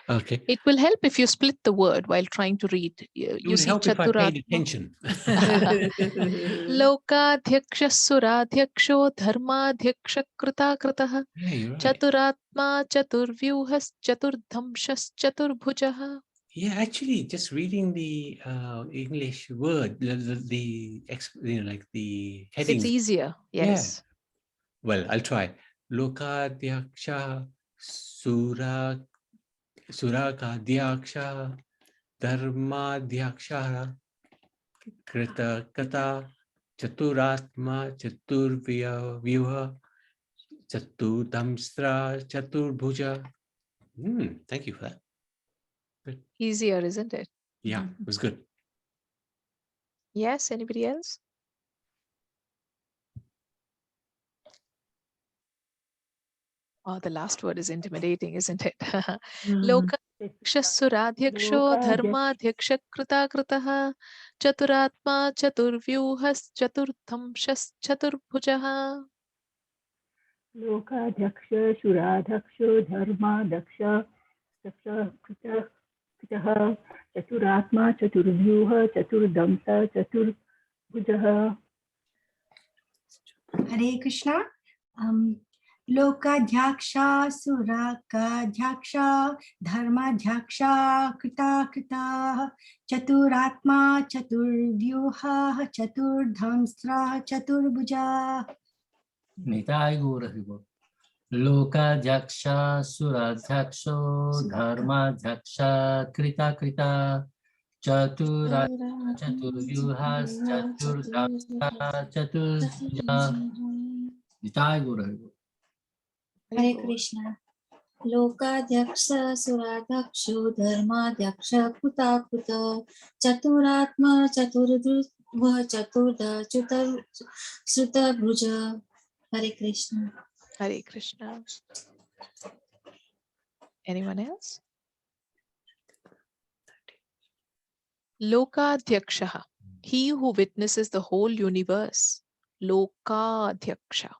Okay. It will help if you split the word while trying to read. You see help if I paid Chaturatma. attention. Lokadhyaksha Suradhyaksho Dharmadhyaksha Krutakritaha Chaturatma Chaturvyuhas Chaturdhamshas Chaturbhujaha. Yeah, actually, just reading the English word, the heading. It's easier, yes. Yeah. Well, I'll try. Lokadhyaksha Surakadhyaksha Dharmadhyaksha Krita Kata Chaturatma Chaturvyuha Chaturdhamstra Chaturbhuja. Thank you for that. Good. Easier, isn't it? Yeah, it was good. Yes, anybody else? Oh, the last word is intimidating, isn't it? Lokadhyaksha Suradhyaksho Dharmadhyaksha Kritakritaha Chaturatma Chaturvyuhas Chaturdhamshas Chaturbhujaha. Lokadhyaksha Shuradhaksho Dharmadhaksha Kritah Chaturatma Chaturvyuha Chaturdhamsa Chaturbhujaha. Hare Krishna. Lokadhyaksha Surakadhyaksha Dharmadhyaksha Krita Chaturatma Chaturvyuha Chaturdhamstra Chaturbhuja. Nitai Gaur Haribo. Lokadhyaksha Suradhyaksho Dharmadhyaksha Krita Chaturatma Chaturvyuhas Chaturdhamsa Chaturbhuja. Nitai Gaur Haribo. Hare Krishna. Lokadhyaksha Suradhaksho Dharmadhyaksha Krutakrita Chaturatma Chaturbhuja Chaturda Sutabhuja. Hare Krishna. Hare Krishna. Anyone else? Lokadhyaksha, he who witnesses the whole universe. Lokadhyaksha,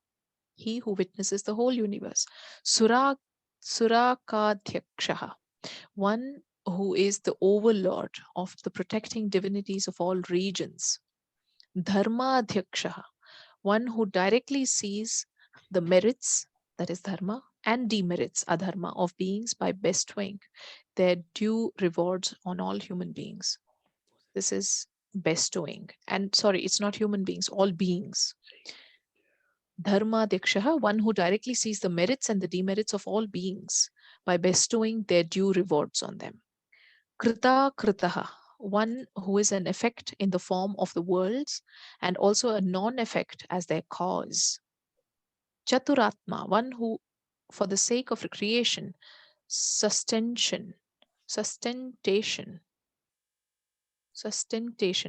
he who witnesses the whole universe. Surakadhyaksha, one who is the overlord of the protecting divinities of all regions. Dharmadhyaksha, one who directly sees the merits, that is dharma, and demerits, adharma, of beings by bestowing their due rewards on all human beings. This is bestowing. And sorry, it's not human beings, all beings. Dharma Dikshaha, one who directly sees the merits and the demerits of all beings by bestowing their due rewards on them. Krita Kritaha, one who is an effect in the form of the worlds and also a non-effect as their cause. Chaturatma, one who, for the sake of creation, sustentation. I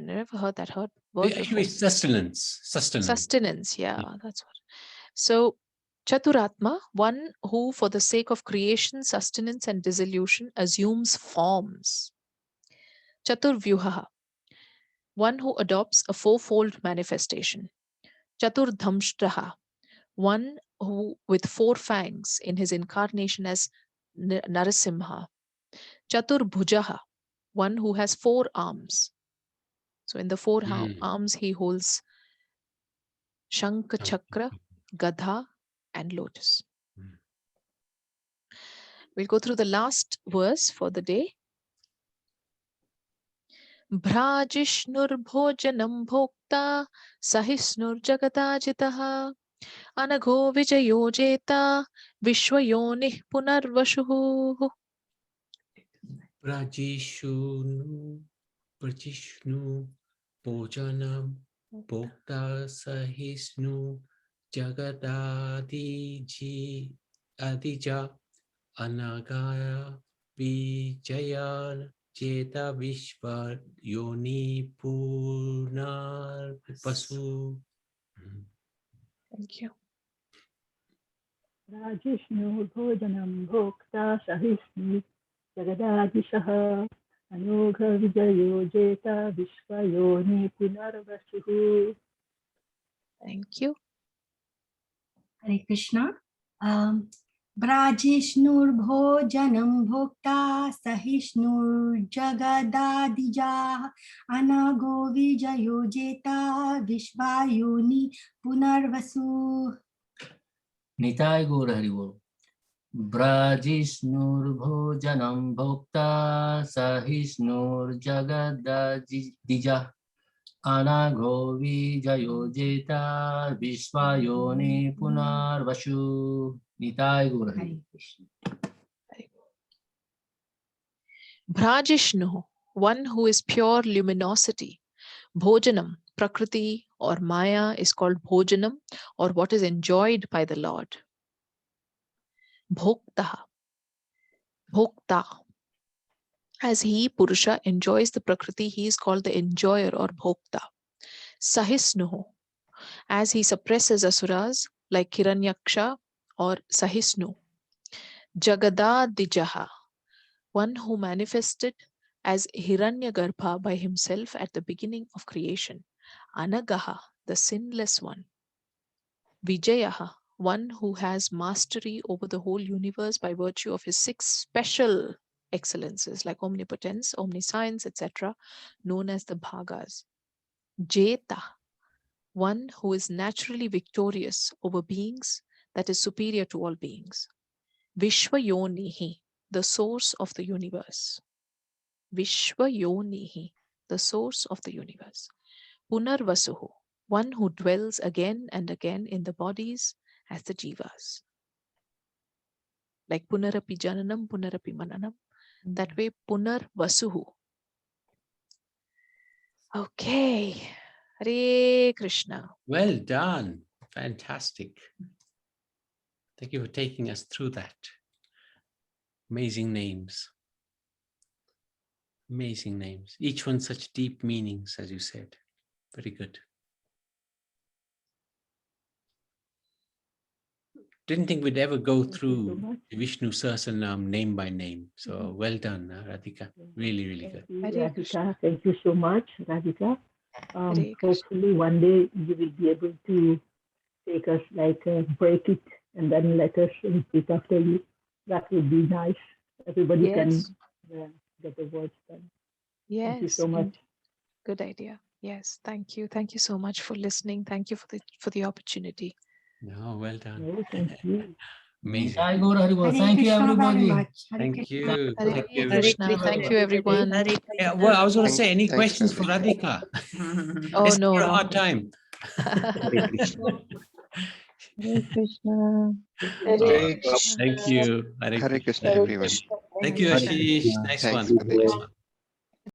never heard that word Actually, before. sustenance. Sustenance, yeah, that's what. So, Chaturatma, one who, for the sake of creation, sustenance, and dissolution, assumes forms. Chaturvyuha, one who adopts a fourfold manifestation. Chaturdhamshtraha, one who with 4 fangs in his incarnation as Narasimha. Chaturbhujaha, one who has 4 arms. So in the 4 arms he holds Shankha, Chakra, Gadha, and Lotus. We'll go through the last verse for the day. Bhrajishnur bhojanam bhokta sahisnur jagadajitaha anagho vijayojeta vishwayonih punarvashuhu. Brajishnu Bhojanam Bhokta Sahisnu Adija Anagaya Vijaya Cheta Vishwa Yoni Punar Pasu. Thank you. Rajishnu Bhojanam Bhokta Sahisnu Jagadadishaha Anogha Vijayo Jeta Vishwayoni Punarvasuhu. Thank you. Hare Krishna. Brajishnur bhojanam bhokta sahishnur jagadadija anago vijayo jeta vishvayoni punarvasu. Nitai Gaur Hari Bol. Brajishnur bhojanam bhokta sahishnur jagadadija anago vijayo jeta vishvayoni punarvashu. Nitai Gaur Hari. Brajishnu, one who is pure luminosity. Bhojanam, Prakriti or Maya is called Bhojanam, or what is enjoyed by the Lord. Bhokta, as he, Purusha, enjoys the Prakriti, he is called the enjoyer or Bhokta. Sahisnu, as he suppresses asuras like Hiranyaksha or Sahisnu. Jagadadijaha, one who manifested as Hiranyagarbha by himself at the beginning of creation. Anagaha, the sinless one. Vijayaha, one who has mastery over the whole universe by virtue of his 6 special excellences like omnipotence, omniscience, etc., known as the Bhagas. Jeta, one who is naturally victorious over beings, that is superior to all beings. Vishwayonihi, the source of the universe. Vishwayonihi, the source of the universe. Punarvasuhu, one who dwells again and again in the bodies as the jivas. Like punarapi jananam, punarapi mananam. That way, punarvasuhu. Okay. Hare Krishna. Well done. Fantastic. Thank you for taking us through that. Amazing names. Amazing names. Each one such deep meanings, as you said. Very good. Didn't think we'd ever go through the Vishnu Sahasranam name by name. So well done, Radhika. Really, really good. Radhika, thank you so much, Radhika. Hopefully one day you will be able to take us break it and then let us repeat after you. That would be nice. Everybody can get the words done. Yes. Thank you so much. Good idea. Yes, thank you. Thank you so much for listening. Thank you for the opportunity. No, well done. No, thank you. Amazing. Nitai Gaur Hari Bol. Thank you, everybody. Thank you. Hare Thank you, Krishna. Thank you, everyone. Yeah, well, I was going to say, any Thanks, questions for Radhika. Radhika? Oh, Let's no, give her a no. hard time. Hare Krishna. Hare Thank you. Hare Krishna, Hare everyone. Krishna. Thank you, Hare Ashish. Krishna. Next Thanks one. for the Next one.